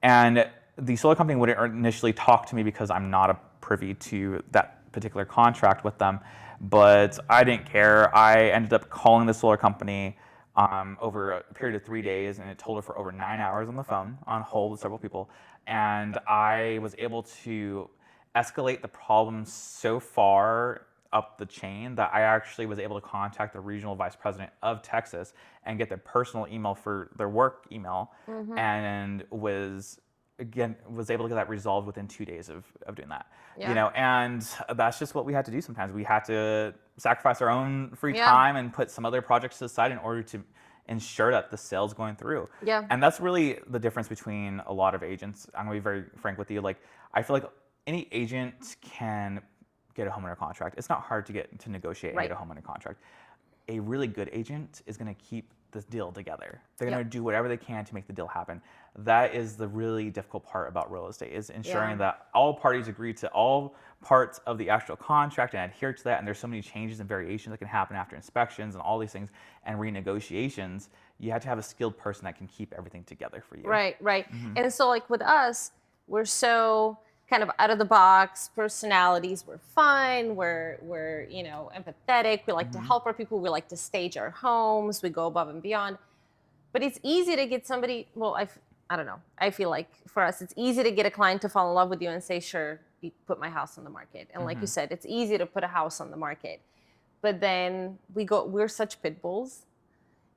[SPEAKER 1] And the solar company wouldn't initially talk to me because I'm not a privy to that particular contract with them, but I didn't care. I ended up calling the solar company over a period of 3 days, and it told her for over 9 hours on the phone, on hold with several people, and I was able to escalate the problem so far up the chain that I actually was able to contact the regional vice president of Texas and get their personal email for their work email, and was able to get that resolved within 2 days of doing that.
[SPEAKER 2] Yeah.
[SPEAKER 1] You know, and that's just what we had to do sometimes. We had to sacrifice our own free
[SPEAKER 2] Yeah.
[SPEAKER 1] time and put some other projects to the side in order to ensure that the sale's going through.
[SPEAKER 2] Yeah.
[SPEAKER 1] And that's really the difference between a lot of agents. I'm gonna be very frank with you. Like, I feel like any agent can get a homeowner contract. It's not hard to get to negotiate and
[SPEAKER 2] Right.
[SPEAKER 1] get a homeowner contract. A really good agent is going to keep the deal together. They're going
[SPEAKER 2] Yep.
[SPEAKER 1] to do whatever they can to make the deal happen. That is the really difficult part about real estate, is ensuring
[SPEAKER 2] Yeah.
[SPEAKER 1] that all parties agree to all parts of the actual contract and adhere to that. And there's so many changes and variations that can happen after inspections and all these things and renegotiations. You have to have a skilled person that can keep everything together for you.
[SPEAKER 2] Right, right. And so like with us, we're so kind of out of the box personalities. We're fun. We're you know, empathetic. We like to help our people. We like to stage our homes. We go above and beyond. But it's easy to get somebody, well, I don't know. I feel like for us, it's easy to get a client to fall in love with you and say, sure, you put my house on the market. And like you said, it's easy to put a house on the market. But then we're such pit bulls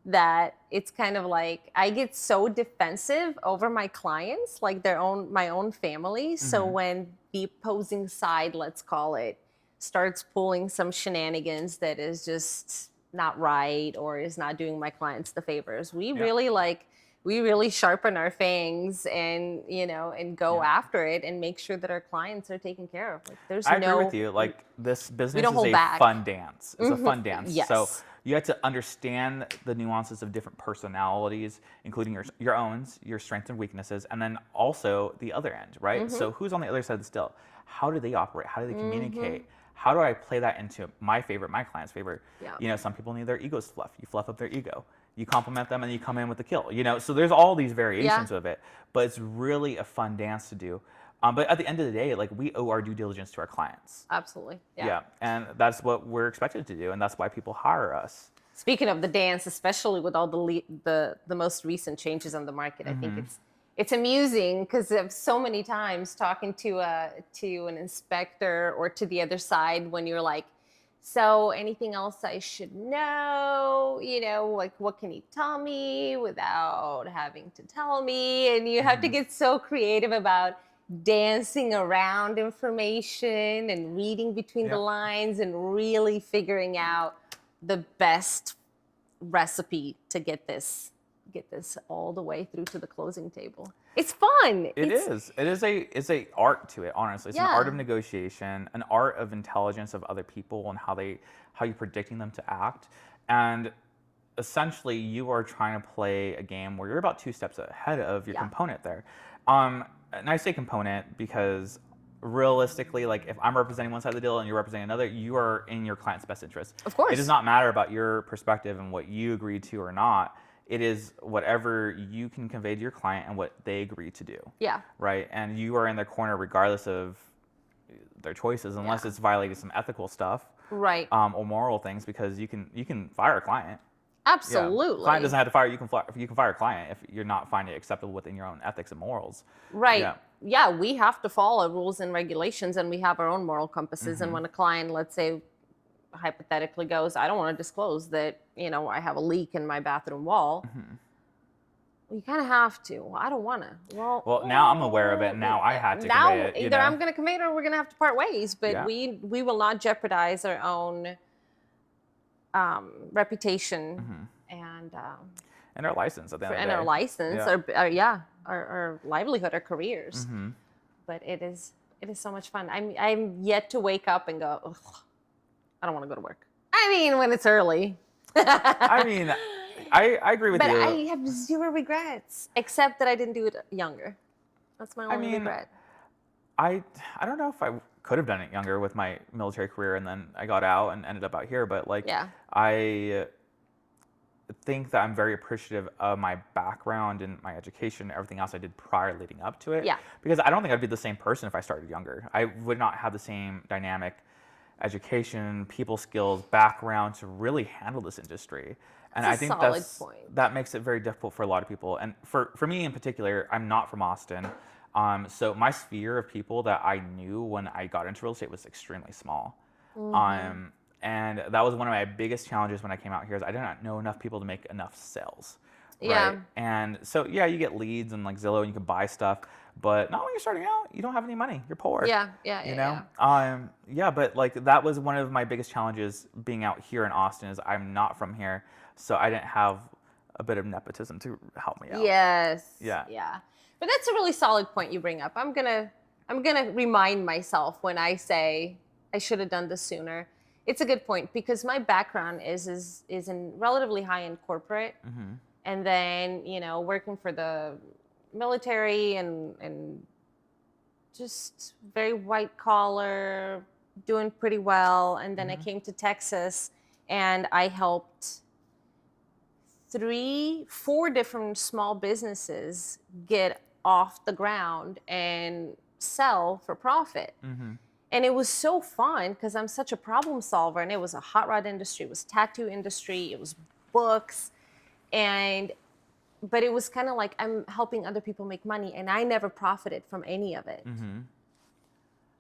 [SPEAKER 2] that it's kind of like I get so defensive over my clients, like my own family. So when the opposing side, let's call it, starts pulling some shenanigans that is just not right or is not doing my clients the favors, we really sharpen our fangs and, you know, and go after it and make sure that our clients are taken care of. Like
[SPEAKER 1] I agree with you. Like, this business
[SPEAKER 2] don't
[SPEAKER 1] is
[SPEAKER 2] hold
[SPEAKER 1] a
[SPEAKER 2] back.
[SPEAKER 1] fun dance. It's a fun dance.
[SPEAKER 2] Yes.
[SPEAKER 1] So you have to understand the nuances of different personalities, including your own, your strengths and weaknesses, and then also the other end, right? So who's on the other side of the still? How do they operate? How do they communicate? How do I play that into my client's favor?
[SPEAKER 2] Yeah.
[SPEAKER 1] You know, some people need their egos fluffed. You fluff up their ego. You compliment them and you come in with the kill. You know, so there's all these variations of it, but it's really a fun dance to do. But at the end of the day, like, we owe our due diligence to our clients.
[SPEAKER 2] Absolutely.
[SPEAKER 1] Yeah, and that's what we're expected to do, and that's why people hire us.
[SPEAKER 2] Speaking of the dance, especially with all the most recent changes on the market, I think it's amusing because of so many times talking to an inspector or to the other side when you're like, so anything else I should know? You know, like, what can you tell me without having to tell me? And you have to get so creative about dancing around information and reading between the lines and really figuring out the best recipe to get this all the way through to the closing table. It's fun.
[SPEAKER 1] It is a art to it, honestly. It's an art of negotiation, an art of intelligence of other people and how you're predicting them to act. And essentially, you are trying to play a game where you're about 2 steps ahead of your component there. And I say component because realistically, like, if I'm representing one side of the deal and you're representing another, you are in your client's best interest.
[SPEAKER 2] Of course.
[SPEAKER 1] It does not matter about your perspective and what you agree to or not. It is whatever you can convey to your client and what they agree to do.
[SPEAKER 2] Yeah.
[SPEAKER 1] Right? And you are in their corner regardless of their choices, unless it's violating some ethical stuff.
[SPEAKER 2] Right.
[SPEAKER 1] Or moral things, because you can fire a client.
[SPEAKER 2] Absolutely.
[SPEAKER 1] Client doesn't have to fire you. You can fire a client if you're not finding it acceptable within your own ethics and morals.
[SPEAKER 2] Right.
[SPEAKER 1] Yeah.
[SPEAKER 2] Yeah, we have to follow rules and regulations, and we have our own moral compasses. And when a client, let's say, hypothetically goes, I don't want to disclose that, you know, I have a leak in my bathroom wall. Well, you kind of have to. Well, I don't want to.
[SPEAKER 1] Well, now I'm aware of it. Now I had to convey it.
[SPEAKER 2] Either I'm going to convey it or we're going to have to part ways. But
[SPEAKER 1] Yeah.
[SPEAKER 2] we will not jeopardize our own reputation and
[SPEAKER 1] our license at the end of the
[SPEAKER 2] and
[SPEAKER 1] day.
[SPEAKER 2] our license, our livelihood, our careers. But it is so much fun. I'm yet to wake up and go, ugh, I don't want to go to work. I mean, when it's early.
[SPEAKER 1] I mean, I agree with
[SPEAKER 2] But
[SPEAKER 1] you.
[SPEAKER 2] I have zero regrets, except that I didn't do it younger. That's my only regret.
[SPEAKER 1] I don't know if I could have done it younger with my military career, and then I got out and ended up out here. But like, I think that I'm very appreciative of my background and my education and everything else I did prior leading up to it.
[SPEAKER 2] Yeah.
[SPEAKER 1] Because I don't think I'd be the same person if I started younger. I would not have the same dynamic education, people skills, background to really handle this industry. And I think that makes it very difficult for a lot of people. And for me in particular, I'm not from Austin. So my sphere of people that I knew when I got into real estate was extremely small. And that was one of my biggest challenges when I came out here is I did not know enough people to make enough sales. Right.
[SPEAKER 2] Yeah.
[SPEAKER 1] And so, yeah, you get leads and like Zillow and you can buy stuff, but not when you're starting out. You don't have any money. You're poor.
[SPEAKER 2] Yeah.
[SPEAKER 1] You know? Yeah, but like that was one of my biggest challenges being out here in Austin is I'm not from here. So I didn't have a bit of nepotism to help me out.
[SPEAKER 2] Yes.
[SPEAKER 1] Yeah.
[SPEAKER 2] Yeah. But that's a really solid point you bring up. I'm gonna remind myself when I say I should have done this sooner. It's a good point because my background is in relatively high end corporate, and then working for the military and just very white collar, doing pretty well. And then I came to Texas, and I helped 4 different small businesses get off the ground and sell for profit. And it was so fun because I'm such a problem solver, and it was a hot rod industry, it was tattoo industry, it was books, but it was kind of like I'm helping other people make money, and I never profited from any of it.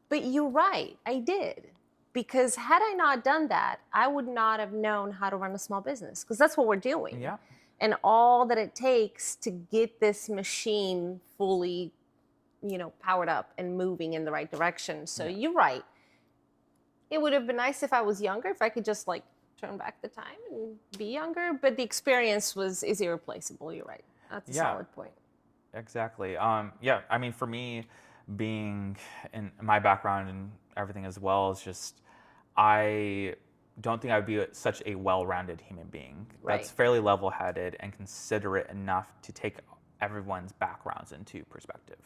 [SPEAKER 2] But you're right, I did. Because had I not done that, I would not have known how to run a small business, because that's what we're doing.
[SPEAKER 1] Yeah.
[SPEAKER 2] And all that it takes to get this machine fully powered up and moving in the right direction. So you're right. It would have been nice if I was younger, if I could just like turn back the time and be younger. But the experience is irreplaceable. You're right. That's a solid point.
[SPEAKER 1] Exactly. Yeah. I mean, for me, being in my background and everything as well is just, I don't think I would be such a well-rounded human being. That's fairly level-headed and considerate enough to take everyone's backgrounds into perspective.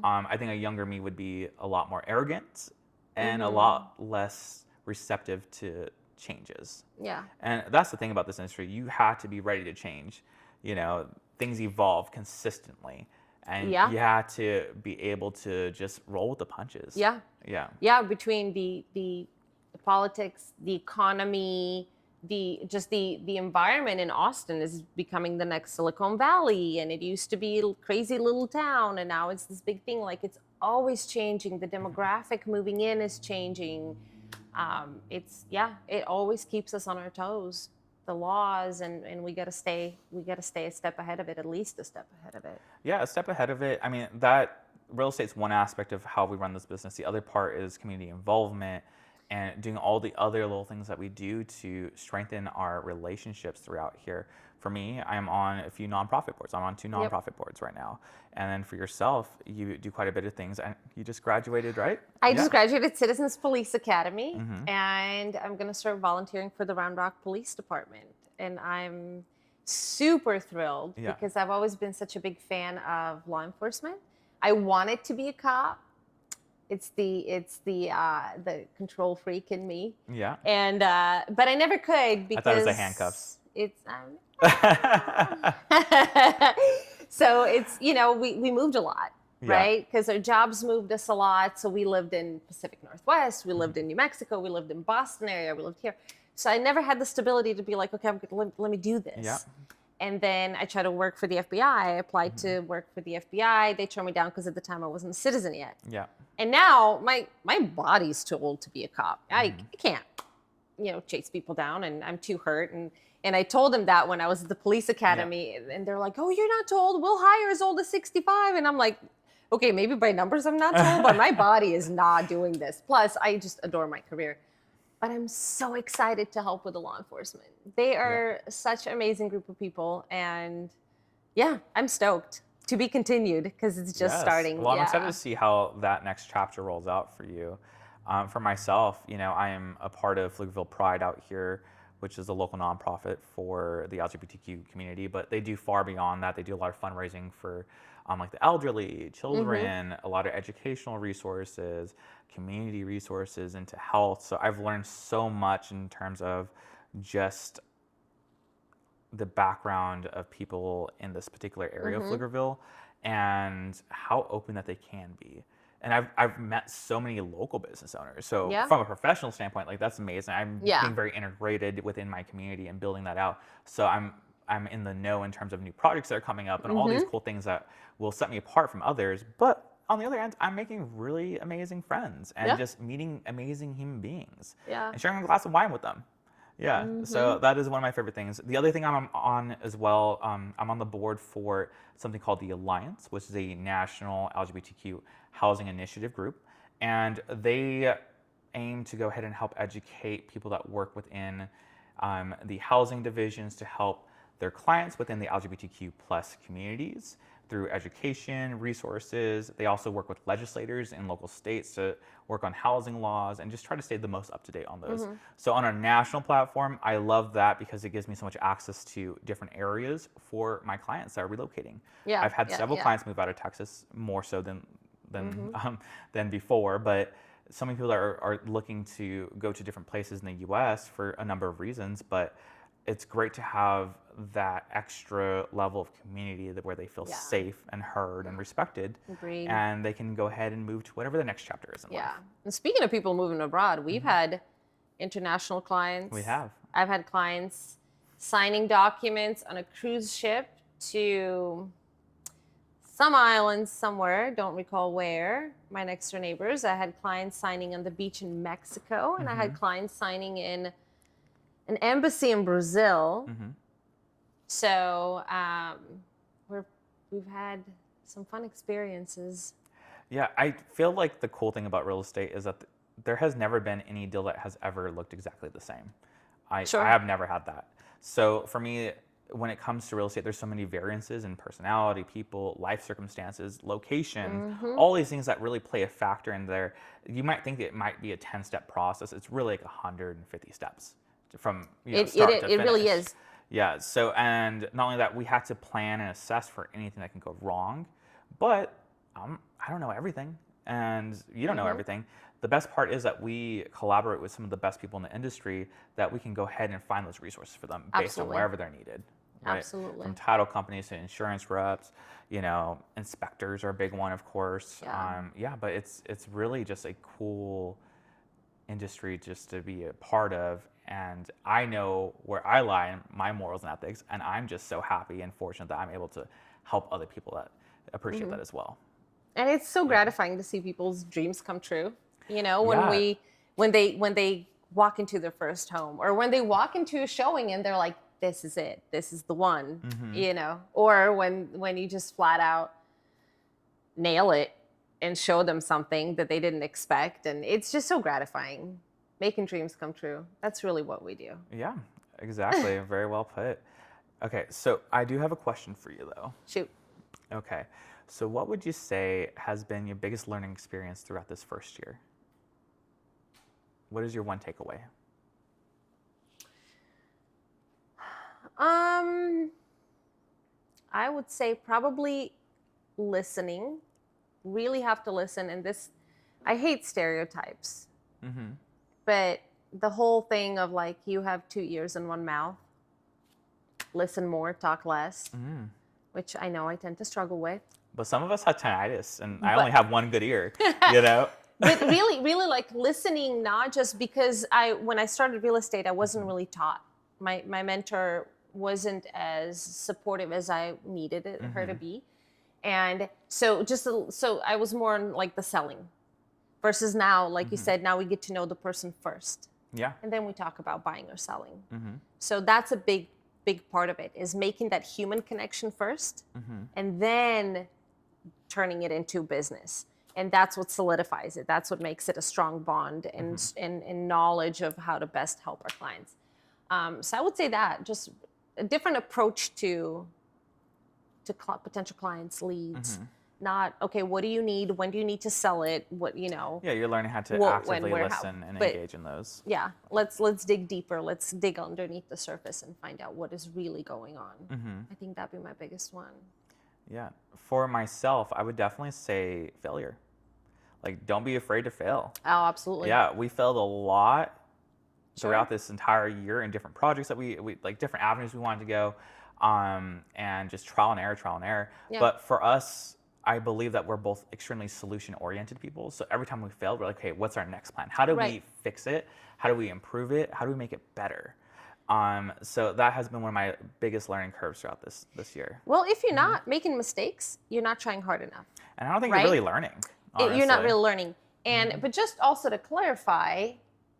[SPEAKER 1] I think a younger me would be a lot more arrogant and a lot less receptive to changes.
[SPEAKER 2] Yeah.
[SPEAKER 1] And that's the thing about this industry. You have to be ready to change. Things evolve consistently. And you have to be able to just roll with the punches.
[SPEAKER 2] Yeah.
[SPEAKER 1] Yeah.
[SPEAKER 2] Yeah, between the politics, the economy, the environment in Austin is becoming the next Silicon Valley, and it used to be a crazy little town, and now it's this big thing. Like, it's always changing. The demographic moving in is changing. It always keeps us on our toes. The laws, and we gotta stay a step ahead of it, at least a step ahead of it.
[SPEAKER 1] Yeah, a step ahead of it. I mean, that real estate's one aspect of how we run this business. The other part is community involvement and doing all the other little things that we do to strengthen our relationships throughout here. For me, I'm on a few nonprofit boards. I'm on 2 nonprofit boards right now. And then for yourself, you do quite a bit of things. And you just graduated, right?
[SPEAKER 2] I just graduated Citizens Police Academy, and I'm going to start volunteering for the Round Rock Police Department. And I'm super thrilled because I've always been such a big fan of law enforcement. I wanted to be a cop. It's the control freak in me. Yeah. And but I never could because I thought it was the handcuffs. It's so it's we moved a lot, right? Because our jobs moved us a lot. So we lived in Pacific Northwest, we lived in New Mexico, we lived in Boston area, we lived here. So I never had the stability to be like, okay, let me do this. Yeah. And then I tried to work for the FBI. I applied to work for the FBI. They turned me down because at the time I wasn't a citizen yet. Yeah. And now my body's too old to be a cop. I can't, chase people down, and I'm too hurt. And I told them that when I was at the police academy, and they're like, "Oh, you're not too old. We'll hire as old as 65." And I'm like, okay, maybe by numbers I'm not too old, but my body is not doing this. Plus, I just adore my career. But I'm so excited to help with the law enforcement. They are such an amazing group of people. And I'm stoked. To be continued, because it's just starting.
[SPEAKER 1] Well, I'm excited to see how that next chapter rolls out for you. For myself, I am a part of Pflugerville Pride out here, which is a local nonprofit for the LGBTQ community. But they do far beyond that. They do a lot of fundraising for like the elderly, children, a lot of educational resources, community resources into health. So I've learned so much in terms of just the background of people in this particular area of Pflugerville and how open that they can be. And I've met so many local business owners. So from a professional standpoint, like that's amazing. I'm being very integrated within my community and building that out. So I'm in the know in terms of new projects that are coming up and all these cool things that will set me apart from others. But on the other hand, I'm making really amazing friends and
[SPEAKER 2] Yeah.
[SPEAKER 1] just meeting amazing human beings
[SPEAKER 2] Yeah.
[SPEAKER 1] and sharing a glass of wine with them. Yeah, so that is one of my favorite things. The other thing I'm on as well, I'm on the board for something called the Alliance, which is a national LGBTQ housing initiative group. And they aim to go ahead and help educate people that work within the housing divisions to help their clients within the LGBTQ plus communities through education, resources. They also work with legislators in local states to work on housing laws and just try to stay the most up to date on those. So on a national platform, I love that because it gives me so much access to different areas for my clients that are relocating.
[SPEAKER 2] Yeah,
[SPEAKER 1] I've had
[SPEAKER 2] yeah,
[SPEAKER 1] several
[SPEAKER 2] yeah.
[SPEAKER 1] clients move out of Texas more so than before, but so many people are looking to go to different places in the U.S. for a number of reasons, but it's great to have that extra level of community where they feel
[SPEAKER 2] Yeah.
[SPEAKER 1] safe and heard and respected.
[SPEAKER 2] Agreed.
[SPEAKER 1] And they can go ahead and move to whatever the next chapter is in
[SPEAKER 2] Yeah.
[SPEAKER 1] life.
[SPEAKER 2] And speaking of people moving abroad, we've had international clients.
[SPEAKER 1] We have.
[SPEAKER 2] I've had clients signing documents on a cruise ship to some islands somewhere, don't recall where, my next door neighbors. I had clients signing on the beach in Mexico, and I had clients signing in an embassy in Brazil. So we've had some fun experiences.
[SPEAKER 1] Yeah, I feel like the cool thing about real estate is that there has never been any deal that has ever looked exactly the same.
[SPEAKER 2] Sure.
[SPEAKER 1] I have never had that. So for me, when it comes to real estate, there's so many variances in personality, people, life circumstances, location, all these things that really play a factor in there. You might think that it might be a 10-step process. It's really like 150 steps from start to finish.
[SPEAKER 2] It really is.
[SPEAKER 1] Yeah. So, and not only that, we have to plan and assess for anything that can go wrong. But I don't know everything, and you don't know everything. The best part is that we collaborate with some of the best people in the industry that we can go ahead and find those resources for them based
[SPEAKER 2] Absolutely.
[SPEAKER 1] on wherever they're needed. Right?
[SPEAKER 2] Absolutely.
[SPEAKER 1] From title companies to insurance reps, inspectors are a big one, of course.
[SPEAKER 2] Yeah.
[SPEAKER 1] But it's really just a cool industry just to be a part of. And I know where I lie in my morals and ethics, and I'm just so happy and fortunate that I'm able to help other people that appreciate that as well.
[SPEAKER 2] And it's so gratifying to see people's dreams come true. When
[SPEAKER 1] Yeah.
[SPEAKER 2] when they walk into their first home, or when they walk into a showing and they're like, this is it, this is the one, or when you just flat out nail it and show them something that they didn't expect. And it's just so gratifying, making dreams come true. That's really what we do.
[SPEAKER 1] Yeah, exactly. Very well put. Okay, so I do have a question for you, though.
[SPEAKER 2] Shoot.
[SPEAKER 1] Okay, so what would you say has been your biggest learning experience throughout this first year? What is your one takeaway?
[SPEAKER 2] I would say probably listening. Really have to listen. And I hate stereotypes. But the whole thing of like, you have 2 ears and 1 mouth. Listen more, talk less, which I know I tend to struggle with.
[SPEAKER 1] But some of us have tinnitus, and I only have one good ear,
[SPEAKER 2] But really like listening, not just because when I started real estate, I wasn't really taught. My mentor wasn't as supportive as I needed her to be. And so I was more on like the selling versus now, like you said, now we get to know the person first.
[SPEAKER 1] Yeah.
[SPEAKER 2] And then we talk about buying or selling. So that's a big part of it, is making that human connection first and then turning it into business. And that's what solidifies it. That's what makes it a strong bond and knowledge of how to best help our clients. So I would say that just a different approach to potential clients, leads. Not, okay, what do you need? When do you need to sell it?
[SPEAKER 1] Yeah, you're learning how to
[SPEAKER 2] What,
[SPEAKER 1] actively
[SPEAKER 2] when, where,
[SPEAKER 1] listen
[SPEAKER 2] how.
[SPEAKER 1] and
[SPEAKER 2] But
[SPEAKER 1] engage in those.
[SPEAKER 2] Yeah, let's dig deeper. Let's dig underneath the surface and find out what is really going on. I think that'd be my biggest one.
[SPEAKER 1] Yeah. For myself, I would definitely say failure. Like, don't be afraid to fail.
[SPEAKER 2] Oh, absolutely.
[SPEAKER 1] Yeah, we failed a lot throughout this entire year in different projects that we like different avenues we wanted to go, and just trial and error.
[SPEAKER 2] Yeah.
[SPEAKER 1] But for us, I believe that we're both extremely solution-oriented people. So every time we failed, we're like, okay, what's our next plan? How do we fix it? How do we improve it? How do we make it better? So that has been one of my biggest learning curves throughout this year.
[SPEAKER 2] Well, if you're not making mistakes, you're not trying hard enough.
[SPEAKER 1] And I don't think
[SPEAKER 2] Right?
[SPEAKER 1] you're really learning, honestly.
[SPEAKER 2] You're not really learning. And but just also to clarify,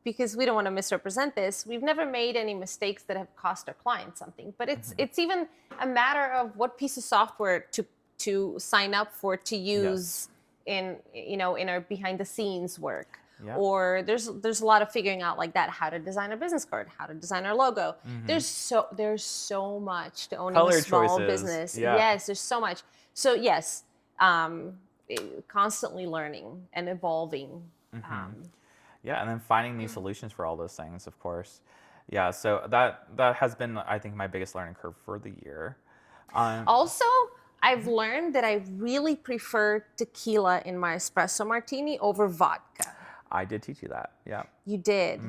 [SPEAKER 2] because we don't want to misrepresent this, we've never made any mistakes that have cost our client something. But it's even a matter of what piece of software to sign up for, to use in in our behind the scenes work.
[SPEAKER 1] Yeah.
[SPEAKER 2] Or there's a lot of figuring out like that, how to design a business card, how to design our logo. There's so much to owning
[SPEAKER 1] Color
[SPEAKER 2] a small
[SPEAKER 1] choices.
[SPEAKER 2] business.
[SPEAKER 1] Yeah.
[SPEAKER 2] Yes, there's so much. So yes, constantly learning and evolving.
[SPEAKER 1] Yeah, and then finding new solutions for all those things, of course. Yeah, so that has been, I think, my biggest learning curve for the year.
[SPEAKER 2] Also, I've learned that I really prefer tequila in my espresso martini over vodka.
[SPEAKER 1] I did teach you that. Yeah.
[SPEAKER 2] You did.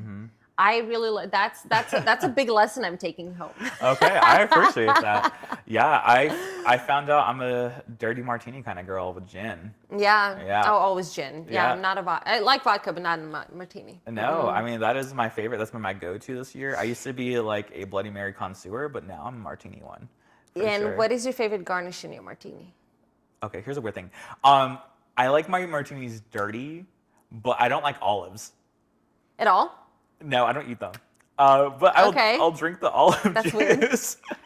[SPEAKER 2] I really that's a big lesson I'm taking home.
[SPEAKER 1] Okay, I appreciate that. Yeah, I found out I'm a dirty martini kind of girl with gin.
[SPEAKER 2] Yeah.
[SPEAKER 1] Yeah.
[SPEAKER 2] Oh, always gin. Yeah,
[SPEAKER 1] Yeah.
[SPEAKER 2] I'm not a vodka. I like vodka, but not in martini.
[SPEAKER 1] No, I mean, that is my favorite. That's been my go-to this year. I used to be like a Bloody Mary connoisseur, but now I'm a martini one. for
[SPEAKER 2] And
[SPEAKER 1] sure.
[SPEAKER 2] what is your favorite garnish in your martini?
[SPEAKER 1] Okay, here's a weird thing. I like my martinis dirty, but I don't like olives.
[SPEAKER 2] At all?
[SPEAKER 1] No, I don't eat them. But I'll drink the olive
[SPEAKER 2] That's
[SPEAKER 1] juice.
[SPEAKER 2] weird.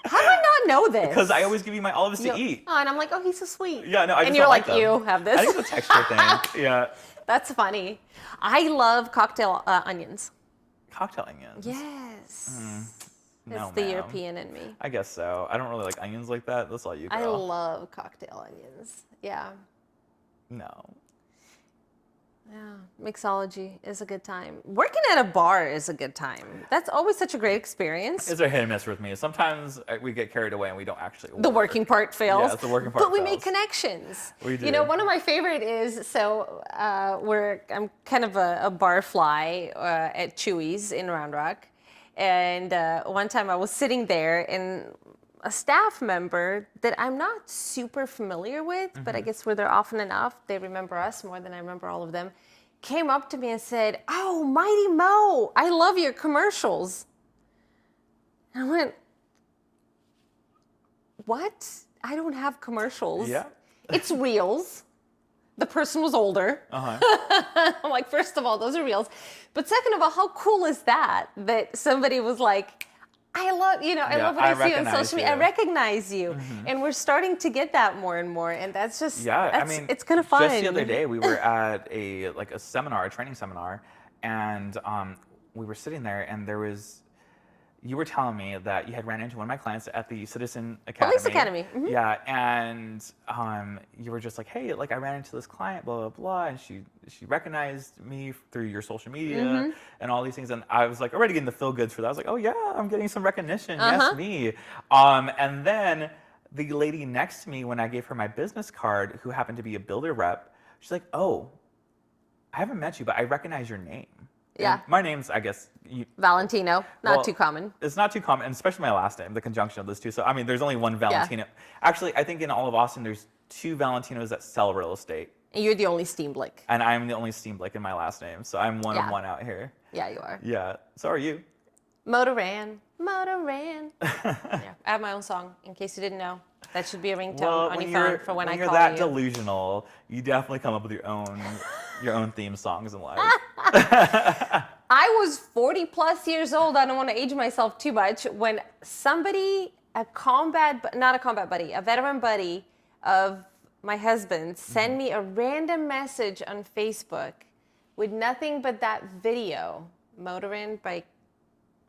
[SPEAKER 2] How do I not know this?
[SPEAKER 1] Because I always give you my olives to eat.
[SPEAKER 2] Oh, and I'm like, oh, he's so sweet.
[SPEAKER 1] Yeah, no, I just
[SPEAKER 2] and you're
[SPEAKER 1] don't
[SPEAKER 2] like,
[SPEAKER 1] them.
[SPEAKER 2] you have this.
[SPEAKER 1] I think it's a texture thing. Yeah.
[SPEAKER 2] That's funny. I love cocktail onions.
[SPEAKER 1] Cocktail onions.
[SPEAKER 2] Yes.
[SPEAKER 1] No,
[SPEAKER 2] It's the
[SPEAKER 1] ma'am.
[SPEAKER 2] European in me.
[SPEAKER 1] I guess so. I don't really like onions like that. That's all you, girl.
[SPEAKER 2] I love cocktail onions. Yeah.
[SPEAKER 1] No.
[SPEAKER 2] Yeah. Mixology is a good time. Working at a bar is a good time. That's always such a great experience.
[SPEAKER 1] It's a hit and miss with me. Sometimes we get carried away and we don't actually
[SPEAKER 2] The
[SPEAKER 1] work.
[SPEAKER 2] working part fails.
[SPEAKER 1] Yeah, it's the working part
[SPEAKER 2] But we
[SPEAKER 1] fails.
[SPEAKER 2] make connections.
[SPEAKER 1] We do.
[SPEAKER 2] You know, one of my favorite is, I'm kind of a bar fly at Chewy's in Round Rock. And one time I was sitting there and a staff member that I'm not super familiar with, but I guess we're there often enough, they remember us more than I remember all of them, came up to me and said, "Oh, Mighty Mo, I love your commercials." And I went, "What? I don't have commercials."
[SPEAKER 1] Yeah.
[SPEAKER 2] It's reels. The person was older. I'm like, first of all, those are reels. But second of all, how cool is that somebody was like, I love what I see on social media. I recognize you. And we're starting to get that more and more. And that's just, it's kind of fun.
[SPEAKER 1] Just the other day, we were at a training seminar, and we were sitting there, and you were telling me that you had ran into one of my clients at the Citizen Academy.
[SPEAKER 2] Police Academy. Mm-hmm.
[SPEAKER 1] Yeah, and you were just like, hey, like I ran into this client, blah, blah, blah, and she recognized me through your social media and all these things. And I was like already getting the feel goods for that. I was like, oh yeah, I'm getting some recognition. Yes, me. And then the lady next to me, when I gave her my business card, who happened to be a builder rep, she's like, oh, I haven't met you, but I recognize your name.
[SPEAKER 2] Yeah.
[SPEAKER 1] And my name's, I guess...
[SPEAKER 2] Valentino. Not too common.
[SPEAKER 1] It's not too common, and especially my last name, the conjunction of those two. So, I mean, there's only one Valentino. Yeah. Actually, I think in all of Austin, there's 2 Valentinos that sell real estate.
[SPEAKER 2] And you're the only Steenblik.
[SPEAKER 1] And I'm the only Steenblik in my last name. So I'm one of one out here.
[SPEAKER 2] Yeah, you are.
[SPEAKER 1] Yeah. So are you.
[SPEAKER 2] Motoran. Yeah, I have my own song, in case you didn't know. That should be a ringtone on your phone for when I call you.
[SPEAKER 1] When you're that delusional, you definitely come up with your own theme songs in life.
[SPEAKER 2] I was 40 plus years old. I don't want to age myself too much. When somebody, a veteran buddy of my husband, sent me a random message on Facebook with nothing but that video, Motorin by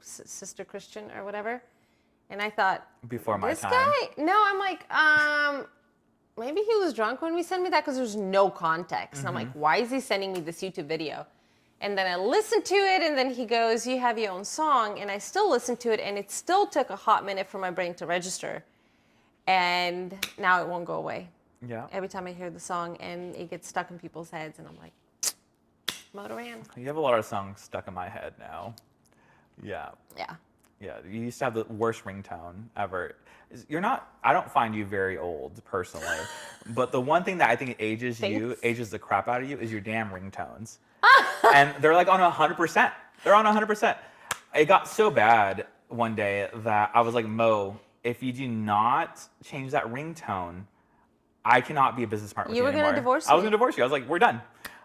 [SPEAKER 2] Sister Christian or whatever. And I thought,
[SPEAKER 1] before my time.
[SPEAKER 2] This guy? No, I'm like, maybe he was drunk when we sent me that, because there's no context. And I'm like, why is he sending me this YouTube video? And then I listened to it, and then he goes, you have your own song. And I still listened to it, and it still took a hot minute for my brain to register. And now it won't go away.
[SPEAKER 1] Yeah.
[SPEAKER 2] Every time I hear the song, and it gets stuck in people's heads, and I'm like, Motoran.
[SPEAKER 1] You have a lot of songs stuck in my head now. Yeah.
[SPEAKER 2] Yeah.
[SPEAKER 1] Yeah, you used to have the worst ringtone ever. I don't find you very old, personally. But the one thing that I think ages the crap out of you, is your damn ringtones. And they're like on 100%. They're on 100%. It got so bad one day that I was like, Mo, if you do not change that ringtone, I cannot be a business partner with you
[SPEAKER 2] You were
[SPEAKER 1] anymore.
[SPEAKER 2] gonna divorce
[SPEAKER 1] I was
[SPEAKER 2] me.
[SPEAKER 1] gonna divorce you. I was like, we're done.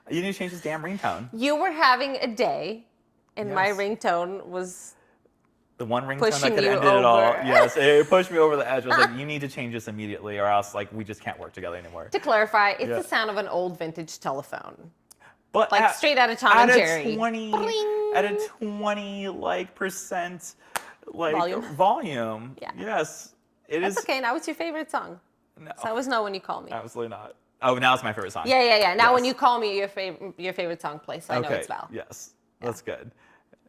[SPEAKER 1] You need to change this damn ringtone.
[SPEAKER 2] You were having a day, and my
[SPEAKER 1] Yes.
[SPEAKER 2] ringtone was
[SPEAKER 1] The one ringtone that
[SPEAKER 2] pushing
[SPEAKER 1] could
[SPEAKER 2] you
[SPEAKER 1] have ended it all.
[SPEAKER 2] over.
[SPEAKER 1] Yes, it pushed me over the edge. I was like, you need to change this immediately, or else like we just can't work together anymore.
[SPEAKER 2] To clarify, it's
[SPEAKER 1] Yeah.
[SPEAKER 2] the sound of an old vintage telephone.
[SPEAKER 1] But
[SPEAKER 2] Like straight out of Tom and Jerry.
[SPEAKER 1] At a 20 like percent like volume.
[SPEAKER 2] Yeah.
[SPEAKER 1] Yes. It
[SPEAKER 2] That's
[SPEAKER 1] is.
[SPEAKER 2] okay. Now it's your favorite song.
[SPEAKER 1] No,
[SPEAKER 2] So I always know when you call me.
[SPEAKER 1] absolutely not. Oh, now it's my favorite song.
[SPEAKER 2] Yeah. Now when
[SPEAKER 1] Yes.
[SPEAKER 2] you call me, your favorite song plays. So I know
[SPEAKER 1] Okay.
[SPEAKER 2] it's Val.
[SPEAKER 1] Yes. That's good.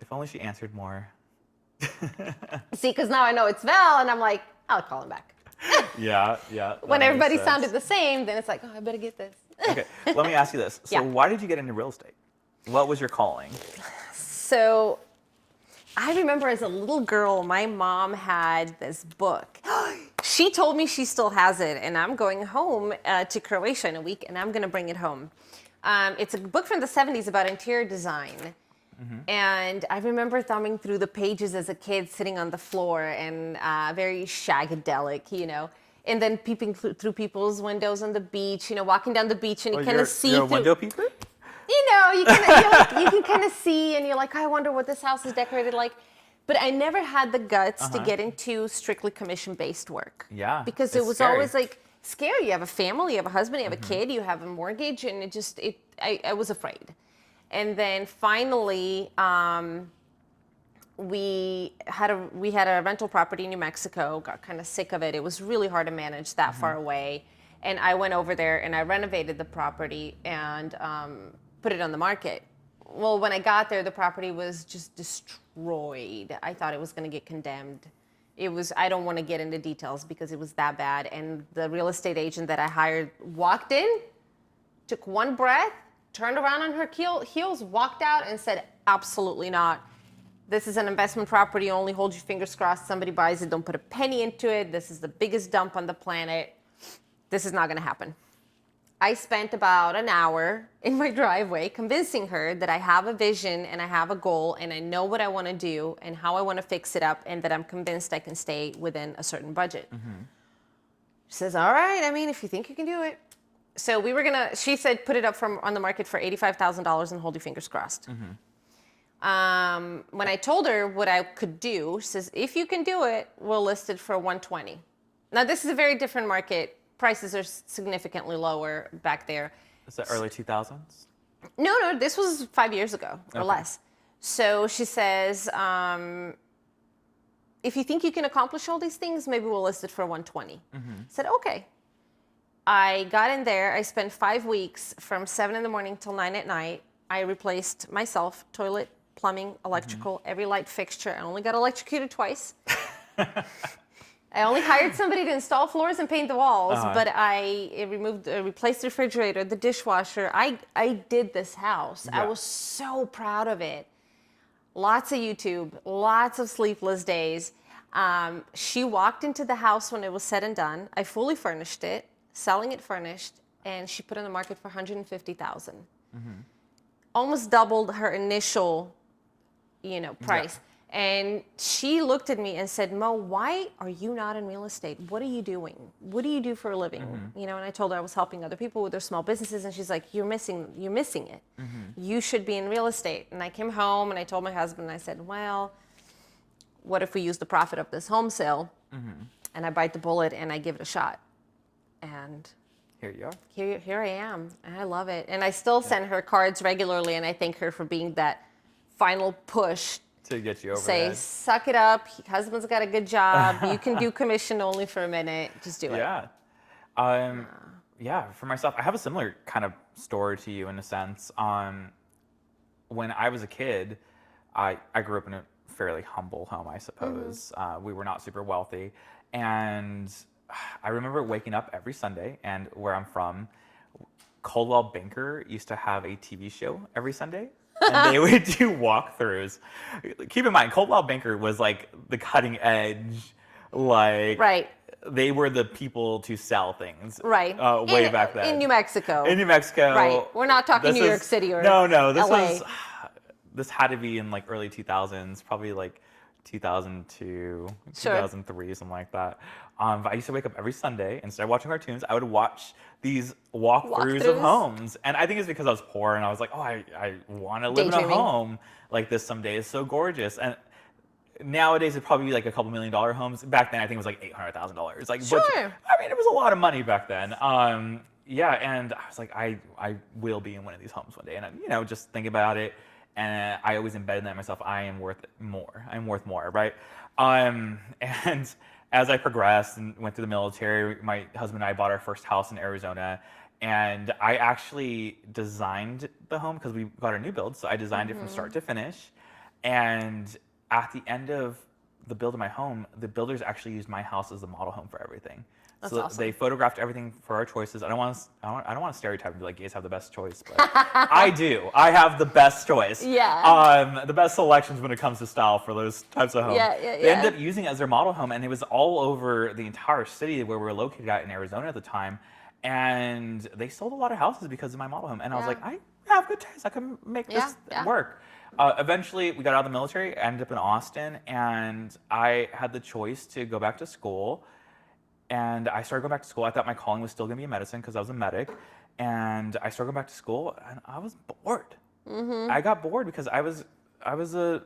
[SPEAKER 1] If only she answered more.
[SPEAKER 2] See, because now I know it's Val, and I'm like, I'll call him back.
[SPEAKER 1] Yeah.
[SPEAKER 2] When
[SPEAKER 1] that
[SPEAKER 2] everybody
[SPEAKER 1] makes sense.
[SPEAKER 2] sounded the same, then it's like, oh, I better get this.
[SPEAKER 1] Okay. Let me ask you this. So
[SPEAKER 2] Yeah.
[SPEAKER 1] why did you get into real estate? What was your calling?
[SPEAKER 2] So I remember as a little girl, my mom had this book. She told me she still has it, and I'm going home to Croatia in a week, and I'm going to bring it home. It's a book from the 70s about interior design. And I remember thumbing through the pages as a kid, sitting on the floor, and very shagadelic, you know. And then peeping through people's windows on the beach, you know, walking down the beach, and you kind of see
[SPEAKER 1] you're a
[SPEAKER 2] through.
[SPEAKER 1] window peeper?
[SPEAKER 2] You know, you can kind of see, and you're like, I wonder what this house is decorated like. But I never had the guts to get into strictly commission-based work.
[SPEAKER 1] Yeah,
[SPEAKER 2] Because
[SPEAKER 1] it's
[SPEAKER 2] it was
[SPEAKER 1] scary.
[SPEAKER 2] always like scary. You have a family, you have a husband, you have a kid, you have a mortgage, and I was afraid. And then finally, we had a rental property in New Mexico. Got kind of sick of it. It was really hard to manage that far away. And I went over there and I renovated the property and put it on the market. Well, when I got there, the property was just destroyed. I thought it was going to get condemned. I don't want to get into details because it was that bad. And the real estate agent that I hired walked in, took one breath, turned around on her heels, walked out and said, absolutely not. This is an investment property. Only hold your fingers crossed somebody buys it. Don't put a penny into it. This is the biggest dump on the planet. This is not going to happen. I spent about an hour in my driveway convincing her that I have a vision and I have a goal and I know what I want to do and how I want to fix it up and that I'm convinced I can stay within a certain budget. She says, all right, I mean, if you think you can do it. So she said, put it up on the market for $85,000 and hold your fingers crossed. When I told her what I could do, she says, if you can do it, we'll list it for 120. Now, this is a very different market. Prices are significantly lower back there.
[SPEAKER 1] Is that early 2000s?
[SPEAKER 2] No, this was 5 years ago or less. So she says, if you think you can accomplish all these things, maybe we'll list it for 120. I said, okay. I got in there. I spent 5 weeks from 7 in the morning till 9 at night. I replaced myself, toilet, plumbing, electrical, every light fixture. I only got electrocuted twice. I only hired somebody to install floors and paint the walls, but I replaced the refrigerator, the dishwasher. I did this house.
[SPEAKER 1] Yeah.
[SPEAKER 2] I was so proud of it. Lots of YouTube, lots of sleepless days. She walked into the house when it was said and done. I fully furnished it, selling it furnished, and she put it on the market for $150,000. Almost doubled her initial, price.
[SPEAKER 1] Yeah.
[SPEAKER 2] And she looked at me and said, Mo, why are you not in real estate? What are you doing? What do you do for a living? And I told her I was helping other people with their small businesses. And she's like, you're missing it. You should be in real estate. And I came home and I told my husband, and I said, well, what if we use the profit of this home sale? And I bite the bullet and I give it a shot. And
[SPEAKER 1] Here you are.
[SPEAKER 2] here I am. And I love it. And I still send her cards regularly. And I thank her for being that final push
[SPEAKER 1] To get you over
[SPEAKER 2] say,
[SPEAKER 1] that.
[SPEAKER 2] suck it up. Husband's got a good job. You can do commission only for a minute. Just do it.
[SPEAKER 1] Yeah. For myself, I have a similar kind of story to you in a sense. When I was a kid, I grew up in a fairly humble home, I suppose. We were not super wealthy. And I remember waking up every Sunday, and where I'm from, Coldwell Banker used to have a TV show every Sunday. And they would do walkthroughs. Keep in mind, Coldwell Banker was like the cutting edge,
[SPEAKER 2] Right.
[SPEAKER 1] They were the people to sell things.
[SPEAKER 2] Right.
[SPEAKER 1] Way back then.
[SPEAKER 2] In New Mexico.
[SPEAKER 1] In New Mexico.
[SPEAKER 2] Right. We're not talking New York City or
[SPEAKER 1] No, this
[SPEAKER 2] LA.
[SPEAKER 1] this had to be in like early 2000s, probably like 2002,
[SPEAKER 2] Sure.
[SPEAKER 1] 2003, something like that. But I used to wake up every Sunday. Instead of watching cartoons, I would watch these walkthroughs of
[SPEAKER 2] Walkthroughs?
[SPEAKER 1] homes. And I think it's because I was poor and I was like, oh, I want to live in a
[SPEAKER 2] Daydreaming.
[SPEAKER 1] home like this someday. It's so gorgeous. And nowadays it'd probably be like a couple $1 million homes. Back then I think it was like $800,000. Like,
[SPEAKER 2] Sure.
[SPEAKER 1] I mean, it was a lot of money back then. Yeah, and I was like, I will be in one of these homes one day. And just think about it. And I always embedded that in myself. I am worth more. I'm worth more, right? And as I progressed and went through the military, my husband and I bought our first house in Arizona. And I actually designed the home because we got a new build. So I designed it from start to finish. And at the end of the build of my home, the builders actually used my house as the model home for everything.
[SPEAKER 2] That's
[SPEAKER 1] So
[SPEAKER 2] awesome.
[SPEAKER 1] they photographed everything for our choices. I don't want to stereotype and be like gays have the best choice, but I do. I have the best choice.
[SPEAKER 2] Yeah.
[SPEAKER 1] The best selections when it comes to style for those types of homes.
[SPEAKER 2] Yeah.
[SPEAKER 1] They ended up using it as their model home, and it was all over the entire city where we were located at in Arizona at the time. And they sold a lot of houses because of my model home. And I was like, I have good taste. I can make this work. Eventually, we got out of the military, ended up in Austin, and I had the choice to go back to school. And I started going back to school. I thought my calling was still going to be in medicine because I was a medic. And I started going back to school, and I was bored. I got bored because I was a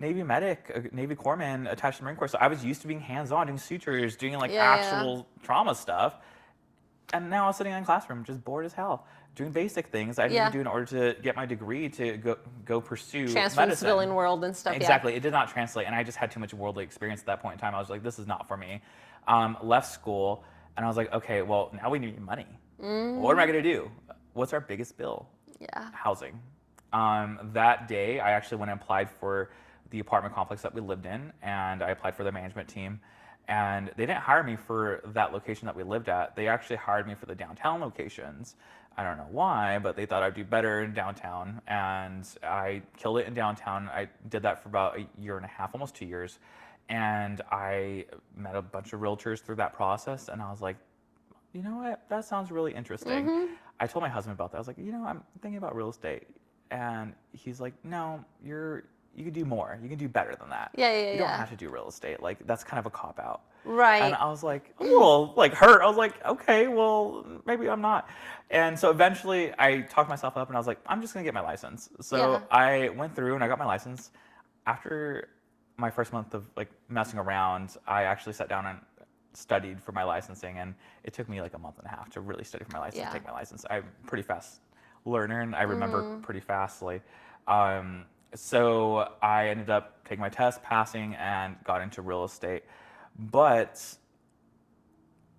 [SPEAKER 1] Navy medic, a Navy corpsman attached to the Marine Corps. So I was used to being hands-on, doing sutures, doing actual trauma stuff. And now I was sitting in a classroom, just bored as hell, doing basic things I needed to do in order to get my degree to go pursue
[SPEAKER 2] Transfer to the
[SPEAKER 1] medicine.
[SPEAKER 2] civilian world and stuff.
[SPEAKER 1] Exactly. It did not translate, and I just had too much worldly experience at that point in time. I was like, this is not for me. Left school, and I was like, okay, well, now we need money. What am I going to do? What's our biggest bill?
[SPEAKER 2] Yeah.
[SPEAKER 1] Housing. That day, I actually went and applied for the apartment complex that we lived in, and I applied for the management team. And they didn't hire me for that location that we lived at. They actually hired me for the downtown locations. I don't know why, but they thought I'd do better in downtown. And I killed it in downtown. I did that for about a year and a half, almost 2 years. And I met a bunch of realtors through that process. And I was like, you know what? That sounds really interesting. I told my husband about that. I was like, I'm thinking about real estate. And he's like, no, you can do more. You can do better than that. You don't have to do real estate. Like, that's kind of a cop out.
[SPEAKER 2] Right.
[SPEAKER 1] And I was like, well, like hurt. I was like, okay, well, maybe I'm not. And so eventually I talked myself up and I was like, I'm just going to get my license. So I went through and I got my license. After my first month of like messing around, I actually sat down and studied for my licensing. And it took me like a month and a half to really study for my license, take my license. I'm a pretty fast learner and I remember pretty fastly. So I ended up taking my test, passing, and got into real estate. But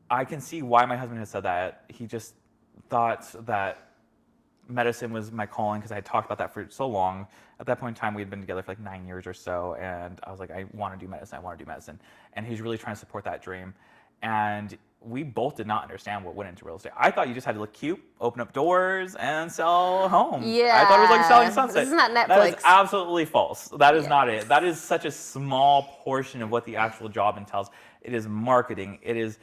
[SPEAKER 1] I can see why my husband has said that. He just thought that medicine was my calling because I had talked about that for so long. At that point in time, we had been together for like 9 years or so. And I was like, I want to do medicine. I want to do medicine. And he was really trying to support that dream. And we both did not understand what went into real estate. I thought you just had to look cute, open up doors, and sell a home. I thought it was like selling Sunset.
[SPEAKER 2] This is not Netflix.
[SPEAKER 1] That is absolutely false. That is not it. That is such a small portion of what the actual job entails. It is marketing. It is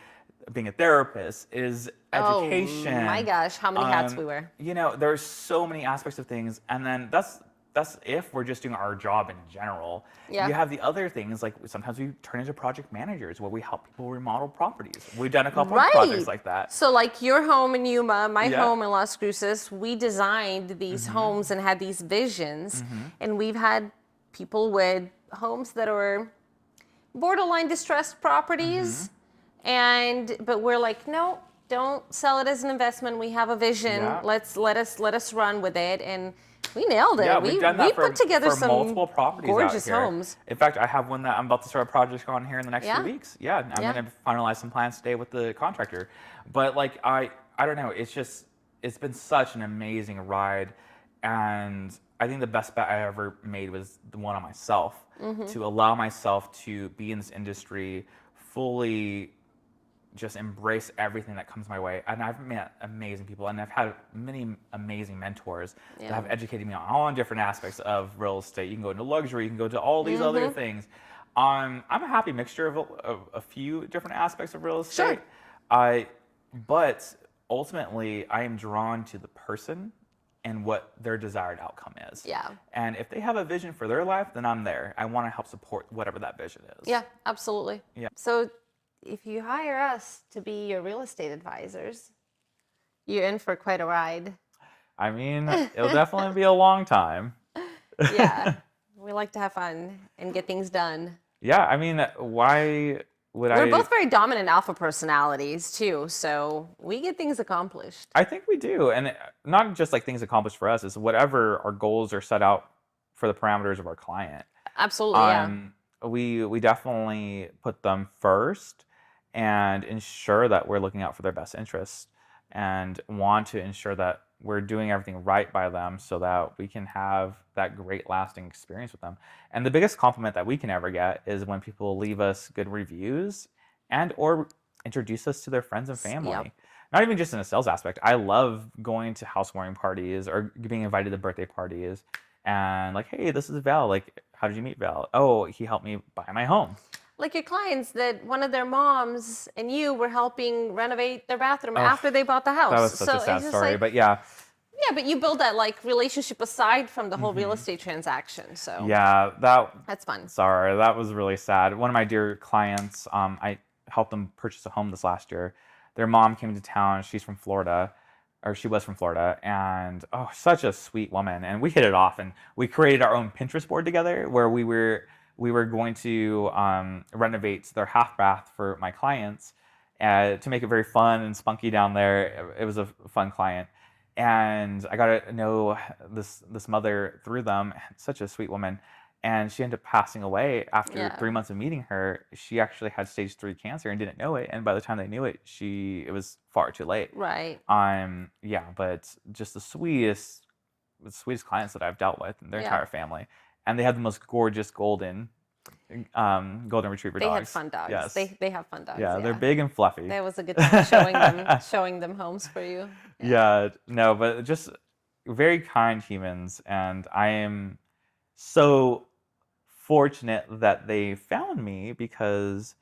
[SPEAKER 1] being a therapist. It is education.
[SPEAKER 2] Oh my gosh, how many hats we wear.
[SPEAKER 1] There's so many aspects of things. And then that's if we're just doing our job in general. You have the other things, like sometimes we turn into project managers where we help people remodel properties. We've done a couple of projects like that.
[SPEAKER 2] So like your home in Yuma, my home in Las Cruces, we designed these homes and had these visions. And we've had people with homes that are borderline distressed properties. But we're like, no, don't sell it as an investment. We have a vision. Let us run with it. And we nailed it.
[SPEAKER 1] Yeah, we've done that
[SPEAKER 2] put together
[SPEAKER 1] for
[SPEAKER 2] some
[SPEAKER 1] multiple properties
[SPEAKER 2] gorgeous
[SPEAKER 1] out here.
[SPEAKER 2] homes.
[SPEAKER 1] In fact, I have one that I'm about to start a project on here in the next few weeks. I'm going to finalize some plans today with the contractor. But like I don't know. It's been such an amazing ride, and I think the best bet I ever made was the one on myself to allow myself to be in this industry fully. Just embrace everything that comes my way. And I've met amazing people, and I've had many amazing mentors that have educated me on all different aspects of real estate. You can go into luxury, you can go to all these other things. I'm a happy mixture of a few different aspects of real estate. But ultimately, I am drawn to the person in what their desired outcome is.
[SPEAKER 2] Yeah.
[SPEAKER 1] And if they have a vision for their life, then I'm there. I want to help support whatever that vision is.
[SPEAKER 2] Yeah, absolutely.
[SPEAKER 1] Yeah.
[SPEAKER 2] So if you hire us to be your real estate advisors, you're in for quite a ride.
[SPEAKER 1] I mean, it'll definitely be a long time.
[SPEAKER 2] Yeah. We like to have fun and get things done.
[SPEAKER 1] Yeah, I mean, why would
[SPEAKER 2] We're both very dominant alpha personalities too, so we get things accomplished.
[SPEAKER 1] I think we do. And not just like things accomplished for us, it's whatever our goals are set out for the parameters of our client.
[SPEAKER 2] Absolutely, yeah.
[SPEAKER 1] We definitely put them first and ensure that we're looking out for their best interests and want to ensure that we're doing everything right by them so that we can have that great lasting experience with them. And the biggest compliment that we can ever get is when people leave us good reviews and or introduce us to their friends and family.
[SPEAKER 2] Yep.
[SPEAKER 1] Not even just in a sales aspect. I love going to housewarming parties or being invited to birthday parties and like, hey, this is Val. Like, how did you meet Val? Oh, he helped me buy my home.
[SPEAKER 2] Like your clients that one of their moms and you were helping renovate their bathroom after they bought the house.
[SPEAKER 1] That was such a sad story,
[SPEAKER 2] like,
[SPEAKER 1] but yeah.
[SPEAKER 2] Yeah, but you build that like relationship aside from the whole real estate transaction. So
[SPEAKER 1] Yeah,
[SPEAKER 2] that's fun.
[SPEAKER 1] Sorry, that was really sad. One of my dear clients, I helped them purchase a home this last year. Their mom came to town. She's from Florida, or she was from Florida, and oh, such a sweet woman. And we hit it off, and we created our own Pinterest board together, where we were going to renovate their half bath for my clients, to make it very fun and spunky down there. It was a fun client. And I got to know this mother through them, such a sweet woman. And she ended up passing away after 3 months of meeting her. She actually had stage 3 cancer and didn't know it. And by the time they knew it, it was far too late.
[SPEAKER 2] Right.
[SPEAKER 1] Yeah, but just the sweetest clients that I've dealt with, and their entire family. And they have the most gorgeous golden retriever dogs.
[SPEAKER 2] They had fun dogs.
[SPEAKER 1] Yes.
[SPEAKER 2] They have fun dogs.
[SPEAKER 1] Yeah, they're big and fluffy.
[SPEAKER 2] That was a good time showing them homes for you.
[SPEAKER 1] Yeah, no, but just very kind humans, and I am so fortunate that they found me, because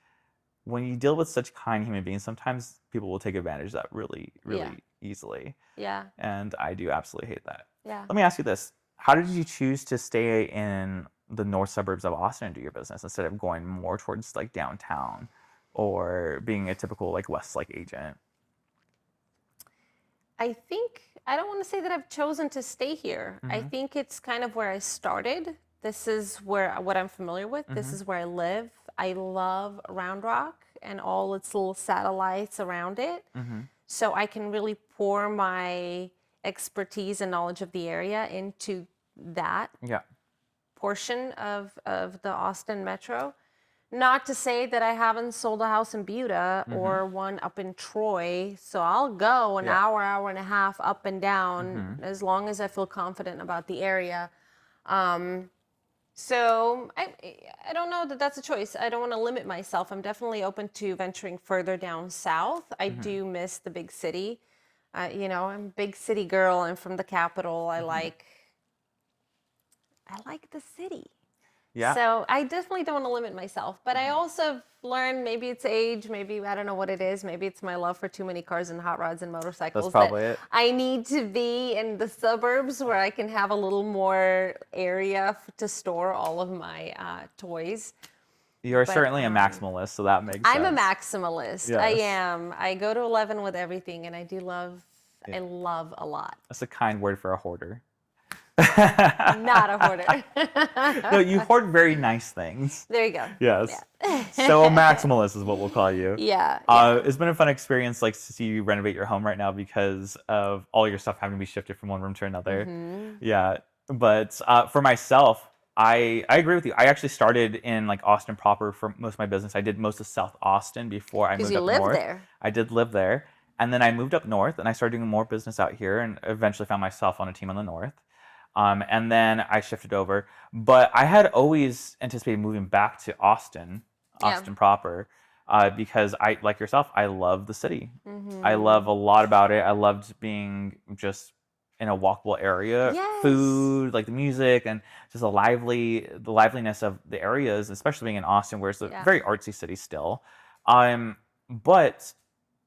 [SPEAKER 1] when you deal with such kind human beings, sometimes people will take advantage of that really, really easily.
[SPEAKER 2] Yeah.
[SPEAKER 1] And I do absolutely hate that.
[SPEAKER 2] Yeah.
[SPEAKER 1] Let me ask you this. How did you choose to stay in the north suburbs of Austin and do your business instead of going more towards like downtown or being a typical like Westlake agent?
[SPEAKER 2] I think, I don't want to say that I've chosen to stay here. I think it's kind of where I started. This is what I'm familiar with. This is where I live. I love Round Rock and all its little satellites around it. So I can really pour my expertise and knowledge of the area into that portion of the Austin metro. Not to say that I haven't sold a house in Buda or one up in Troy. So I'll go an hour and a half up and down as long as I feel confident about the area. So I don't know that that's a choice. I don't want to limit myself. I'm definitely open to venturing further down south. I do miss the big city. I'm a big city girl. I'm from the capital. I like the city.
[SPEAKER 1] Yeah.
[SPEAKER 2] So I definitely don't want to limit myself, but I also learned, maybe it's age, maybe I don't know what it is, maybe it's my love for too many cars and hot rods and motorcycles.
[SPEAKER 1] That's probably it.
[SPEAKER 2] I need to be in the suburbs where I can have a little more area to store all of my toys.
[SPEAKER 1] You're certainly a maximalist, so that makes sense.
[SPEAKER 2] I'm a maximalist.
[SPEAKER 1] Yes.
[SPEAKER 2] I am. I go to 11 with everything, and I do love. I love a lot.
[SPEAKER 1] That's a kind word for a hoarder.
[SPEAKER 2] Not a hoarder.
[SPEAKER 1] No, you hoard very nice things.
[SPEAKER 2] There you go.
[SPEAKER 1] Yes.
[SPEAKER 2] Yeah.
[SPEAKER 1] So a maximalist is what we'll call you.
[SPEAKER 2] Yeah.
[SPEAKER 1] It's been a fun experience, like, to see you renovate your home right now because of all your stuff having to be shifted from one room to another. Yeah. But for myself, I agree with you. I actually started in like Austin proper for most of my business. I did most of South Austin before I moved up north.
[SPEAKER 2] Because you lived there.
[SPEAKER 1] I did live there. And then I moved up north and I started doing more business out here and eventually found myself on a team on the north. And then I shifted over. But I had always anticipated moving back to Austin proper, because I, like yourself, I love the city. I love a lot about it. I loved being just in a walkable area, food, like the music, and just the liveliness of the areas, especially being in Austin, where it's a very artsy city still. But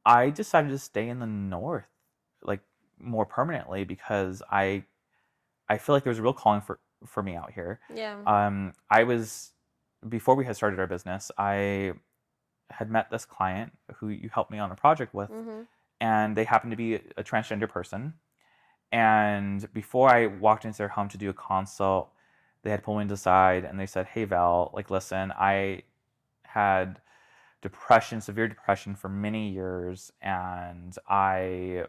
[SPEAKER 1] I decided to stay in the north, like more permanently because I feel like there was a real calling for me out here.
[SPEAKER 2] Yeah.
[SPEAKER 1] I was before we had started our business, I had met this client who you helped me on a project with, and they happened to be a transgender person. And before I walked into their home to do a consult, they had pulled me to the side and they said, "Hey Val, like listen, I had depression, severe depression for many years, and I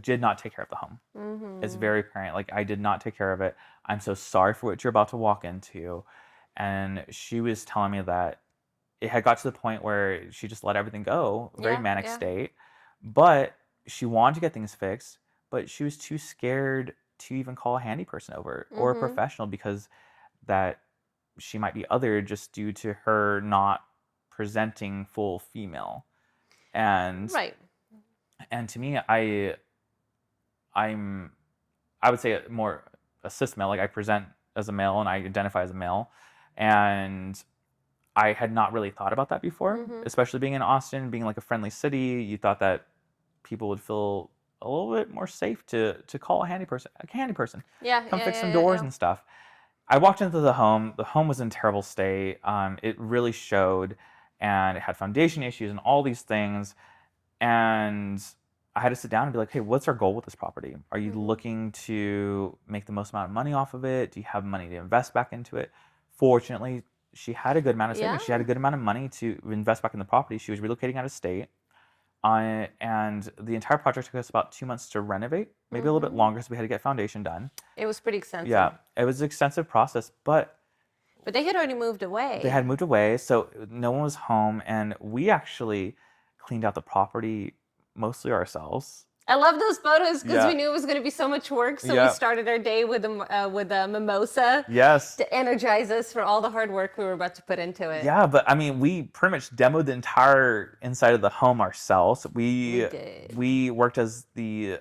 [SPEAKER 1] did not take care of the home. It's very apparent. Like I did not take care of it. I'm so sorry for what you're about to walk into." And she was telling me that it had got to the point where she just let everything go, a very
[SPEAKER 2] Yeah,
[SPEAKER 1] manic
[SPEAKER 2] yeah.
[SPEAKER 1] state. But she wanted to get things fixed, but she was too scared to even call a handy person over or a professional because that she might be othered just due to her not presenting full female. And
[SPEAKER 2] Right.
[SPEAKER 1] and to me, I'm I would say more a cis male. Like I present as a male and I identify as a male, and I had not really thought about that before, especially being in Austin, being like a friendly city. You thought that people would feel a little bit more safe to call a handy person,
[SPEAKER 2] Yeah.
[SPEAKER 1] come
[SPEAKER 2] Yeah.
[SPEAKER 1] fix
[SPEAKER 2] Yeah.
[SPEAKER 1] some
[SPEAKER 2] Yeah.
[SPEAKER 1] doors
[SPEAKER 2] Yeah.
[SPEAKER 1] and stuff. I walked into the home. The home was in terrible state. It really showed, and it had foundation issues and all these things. And I had to sit down and be like, "Hey, what's our goal with this property? Are you looking to make the most amount of money off of it? Do you have money to invest back into it?" Fortunately, she had a good amount of savings. She had a
[SPEAKER 2] Yeah.
[SPEAKER 1] good amount of money to invest back in the property. She was relocating out of state. And the entire project took us about 2 months to renovate, maybe a little bit longer, so we had to get foundation done.
[SPEAKER 2] It was pretty extensive.
[SPEAKER 1] Yeah, it was an extensive process, but
[SPEAKER 2] But they had already moved
[SPEAKER 1] they
[SPEAKER 2] away.
[SPEAKER 1] had moved away, so no one was home, and we actually cleaned out the property mostly ourselves.
[SPEAKER 2] I love those photos because
[SPEAKER 1] Yeah.
[SPEAKER 2] we knew it was going to be so much work. So we
[SPEAKER 1] Yeah.
[SPEAKER 2] started our day with a mimosa
[SPEAKER 1] Yes.
[SPEAKER 2] to energize us for all the hard work we were about to put into it.
[SPEAKER 1] Yeah, but I mean, we pretty much demoed the entire inside of the home ourselves.
[SPEAKER 2] We did.
[SPEAKER 1] We worked as the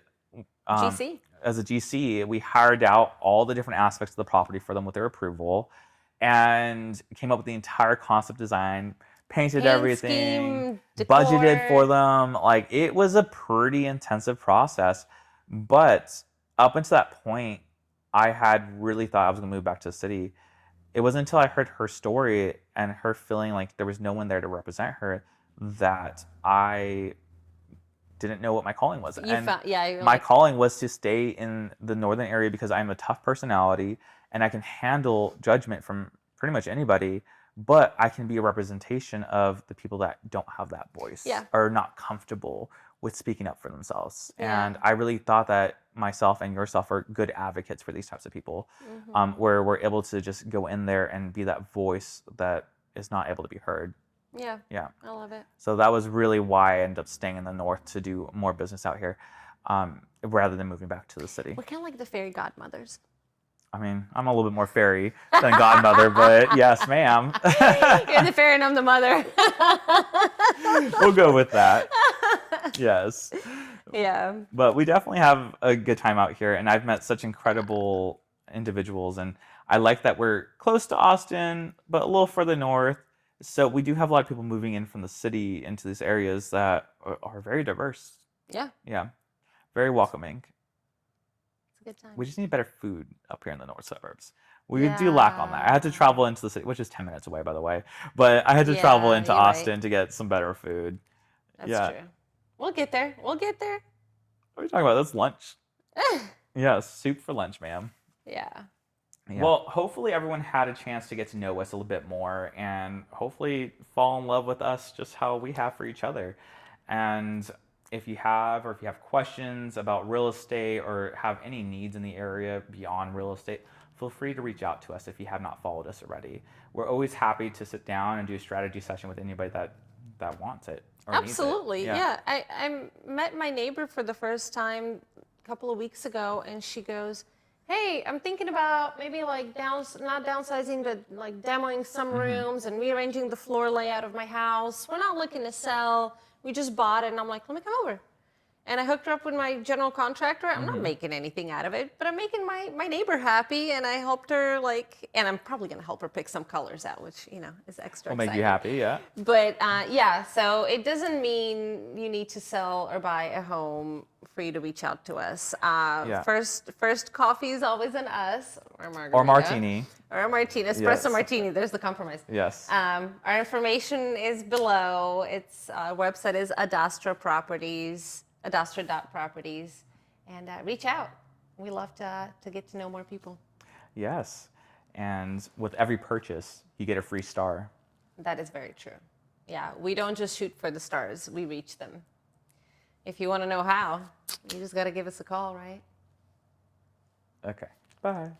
[SPEAKER 2] GC.
[SPEAKER 1] as a GC. We hired out all the different aspects of the property for them with their approval, and came up with the entire concept design, painted
[SPEAKER 2] Paint
[SPEAKER 1] everything,
[SPEAKER 2] scheme, decor.
[SPEAKER 1] budgeted for them. Like it was a pretty intensive process, but up until that point, I had really thought I was gonna move back to the city. It wasn't until I heard her story and her feeling like there was no one there to represent her that I didn't know what my calling was.
[SPEAKER 2] You
[SPEAKER 1] And
[SPEAKER 2] found, yeah. You're
[SPEAKER 1] my
[SPEAKER 2] like,
[SPEAKER 1] calling was to stay in the northern area because I'm a tough personality and I can handle judgment from pretty much anybody, but I can be a representation of the people that don't have that voice
[SPEAKER 2] Yeah.
[SPEAKER 1] or not comfortable with speaking up for themselves.
[SPEAKER 2] Yeah.
[SPEAKER 1] And I really thought that myself and yourself are good advocates for these types of people, where we're able to just go in there and be that voice that is not able to be heard.
[SPEAKER 2] yeah.
[SPEAKER 1] Yeah.
[SPEAKER 2] I love it.
[SPEAKER 1] So that was really why I ended up staying in the north to do more business out here, rather than moving back to the city.
[SPEAKER 2] We're kind of like the fairy godmothers.
[SPEAKER 1] I mean, I'm a little bit more fairy than godmother, but yes, ma'am.
[SPEAKER 2] You're the fairy and I'm the mother.
[SPEAKER 1] We'll go with that. Yes.
[SPEAKER 2] Yeah.
[SPEAKER 1] But we definitely have a good time out here, and I've met such incredible individuals, and I like that we're close to Austin, but a little further north. So we do have a lot of people moving in from the city into these areas that are very diverse.
[SPEAKER 2] Yeah.
[SPEAKER 1] Yeah, very welcoming.
[SPEAKER 2] It's a good time.
[SPEAKER 1] We just need better food up here in the north suburbs. We do lack on that. I had to travel into the city, which is 10 minutes away, by the way. But I had to travel
[SPEAKER 2] Yeah,
[SPEAKER 1] into
[SPEAKER 2] you're right.
[SPEAKER 1] Austin to get some better food.
[SPEAKER 2] That's
[SPEAKER 1] Yeah.
[SPEAKER 2] true. We'll get there. We'll get there.
[SPEAKER 1] What are you talking about? That's lunch. Yeah, soup for lunch, ma'am.
[SPEAKER 2] Yeah.
[SPEAKER 1] Yeah. Well, hopefully everyone had a chance to get to know us a little bit more and hopefully fall in love with us just how we have for each other. And if you have questions about real estate or have any needs in the area beyond real estate, feel free to reach out to us if you have not followed us already. We're always happy to sit down and do a strategy session with anybody that wants it or needs it.
[SPEAKER 2] Absolutely. Yeah. I met my neighbor for the first time a couple of weeks ago, and she goes, "Hey, I'm thinking about maybe like not downsizing, but like demoing some rooms and rearranging the floor layout of my house. We're not looking to sell. We just bought it." And I'm like, "Let me come over." and I hooked her up with my general contractor. I'm not making anything out of it, but I'm making my neighbor happy, and I helped her and I'm probably gonna help her pick some colors out, which is extra
[SPEAKER 1] Will make
[SPEAKER 2] exciting.
[SPEAKER 1] you happy, yeah.
[SPEAKER 2] But yeah, so it doesn't mean you need to sell or buy a home for you to reach out to us.
[SPEAKER 1] Yeah.
[SPEAKER 2] First coffee is always an us or margarita.
[SPEAKER 1] Or martini.
[SPEAKER 2] Or a martini, espresso
[SPEAKER 1] Yes.
[SPEAKER 2] martini. There's the compromise.
[SPEAKER 1] Yes.
[SPEAKER 2] Our information is below. Our website is AdAstra Properties, AdAstra.properties, and reach out. We love to get to know more people.
[SPEAKER 1] Yes. And with every purchase, you get a free star.
[SPEAKER 2] That is very true. Yeah, we don't just shoot for the stars, we reach them. If you want to know how, you just got to give us a call, right?
[SPEAKER 1] Okay. Bye.